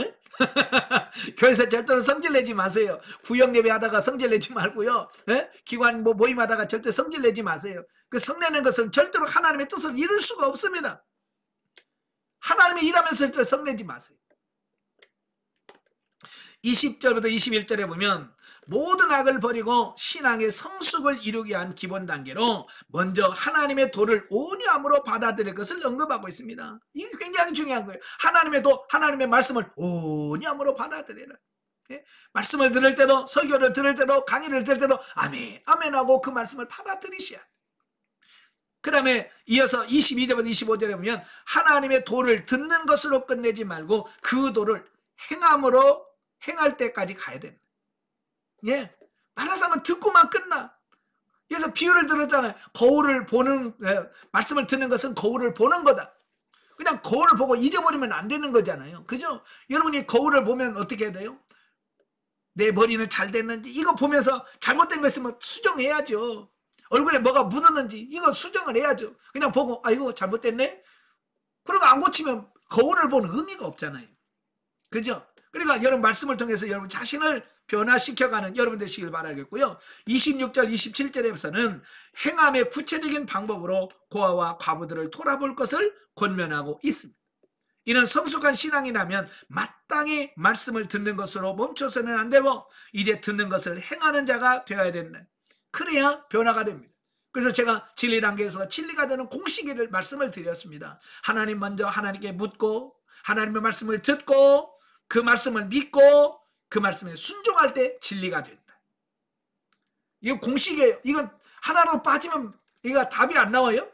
A: 교회에서 절대로 성질내지 마세요. 구역예배 하다가 성질내지 말고요. 예? 기관 뭐 모임하다가 절대 성질내지 마세요. 그 성내는 것은 절대로 하나님의 뜻을 이룰 수가 없습니다. 하나님이 일하면서 절대 성내지 마세요. 20절부터 21절에 보면 모든 악을 버리고 신앙의 성숙을 이루기 위한 기본 단계로 먼저 하나님의 도를 온유함으로 받아들일 것을 언급하고 있습니다. 이게 굉장히 중요한 거예요. 하나님의 도, 하나님의 말씀을 온유함으로 받아들이라. 예? 말씀을 들을 때도, 설교를 들을 때도, 강의를 들을 때도 아멘, 아멘하고 그 말씀을 받아들이셔야 돼요. 그 다음에 이어서 22절부터 25절에 보면 하나님의 도를 듣는 것으로 끝내지 말고 그 도를 행함으로 행할 때까지 가야 된다. 예, 많은 사람은 듣고만 끝나. 그래서 비유를 들었잖아요. 거울을 보는, 말씀을 듣는 것은 거울을 보는 거다. 그냥 거울을 보고 잊어버리면 안 되는 거잖아요. 그죠? 여러분이 거울을 보면 어떻게 해야 돼요? 내 머리는 잘 됐는지 이거 보면서 잘못된 거 있으면 수정해야죠. 얼굴에 뭐가 묻었는지 이거 수정을 해야죠. 그냥 보고 아이고 잘못됐네? 그러고 안 고치면 거울을 보는 의미가 없잖아요. 그죠? 그러니까 여러분 말씀을 통해서 여러분 자신을 변화시켜가는 여러분 되시길 바라겠고요. 26절 27절에서는 행함의 구체적인 방법으로 고아와 과부들을 돌아볼 것을 권면하고 있습니다. 이는 성숙한 신앙이라면 마땅히 말씀을 듣는 것으로 멈춰서는 안 되고 이제 듣는 것을 행하는 자가 되어야 된다. 그래야 변화가 됩니다. 그래서 제가 진리 단계에서 진리가 되는 공식을 말씀을 드렸습니다. 하나님 먼저 하나님께 묻고 하나님의 말씀을 듣고 그 말씀을 믿고 그 말씀에 순종할 때 진리가 된다. 이거 공식이에요. 이건 하나로 빠지면 이거 답이 안 나와요.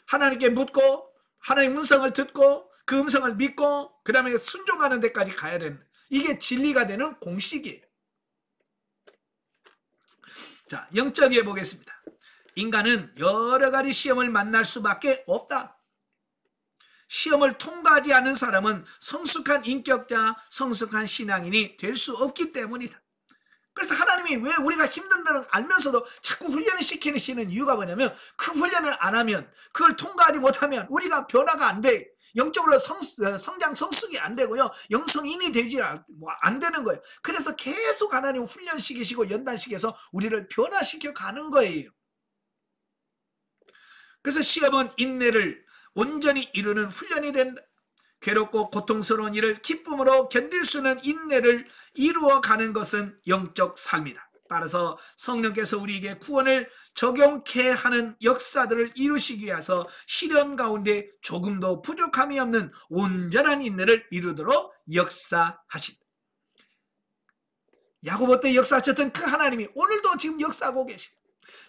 A: 하나님께 묻고 하나님의 음성을 듣고 그 음성을 믿고 그 다음에 순종하는 데까지 가야 된다. 이게 진리가 되는 공식이에요. 자, 영적에 보겠습니다. 인간은 여러 가지 시험을 만날 수밖에 없다. 시험을 통과하지 않은 사람은 성숙한 인격자, 성숙한 신앙인이 될 수 없기 때문이다. 그래서 하나님이 왜 우리가 힘든다는 알면서도 자꾸 훈련을 시키시는 이유가 뭐냐면 그 훈련을 안 하면, 그걸 통과하지 못하면 우리가 변화가 안 돼. 영적으로 성장, 성숙이 안 되고요. 영성인이 되지 안 되는 거예요. 그래서 계속 하나님 훈련시키시고 연단시켜서 우리를 변화시켜 가는 거예요. 그래서 시험은 인내를 온전히 이루는 훈련이 된다. 괴롭고 고통스러운 일을 기쁨으로 견딜 수 있는 인내를 이루어가는 것은 영적 삶이다. 따라서 성령께서 우리에게 구원을 적용케 하는 역사들을 이루시기 위해서 시련 가운데 조금도 부족함이 없는 온전한 인내를 이루도록 역사하신다. 야고보 때 역사하셨던 그 하나님이 오늘도 지금 역사하고 계십니다.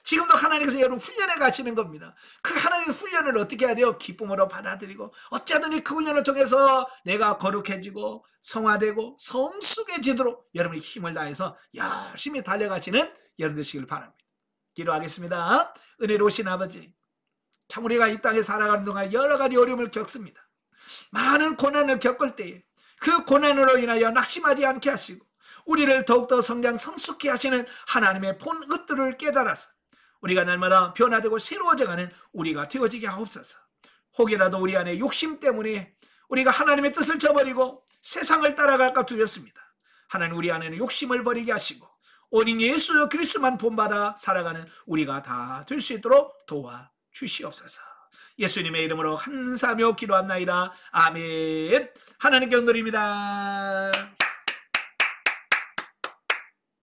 A: 지금도 하나님께서 여러분 훈련해 가시는 겁니다. 그 하나님의 훈련을 어떻게 해야 돼요? 기쁨으로 받아들이고 어쩌든지 그 훈련을 통해서 내가 거룩해지고 성화되고 성숙해지도록 여러분이 힘을 다해서 열심히 달려가시는 여러분 되시길 바랍니다. 기도하겠습니다. 은혜로우신 아버지, 참 우리가 이 땅에 살아가는 동안 여러 가지 어려움을 겪습니다. 많은 고난을 겪을 때에 그 고난으로 인하여 낙심하지 않게 하시고 우리를 더욱더 성장 성숙케 하시는 하나님의 본의들을 깨달아서 우리가 날마다 변화되고 새로워져가는 우리가 되어지게 하옵소서. 혹이라도 우리 안에 욕심 때문에 우리가 하나님의 뜻을 저버리고 세상을 따라갈까 두렵습니다. 하나님 우리 안에는 욕심을 버리게 하시고 오직 예수 그리스도만 본받아 살아가는 우리가 다 될 수 있도록 도와주시옵소서. 예수님의 이름으로 감사하며 기도합나이다. 아멘. 하나님께 영광드립니다.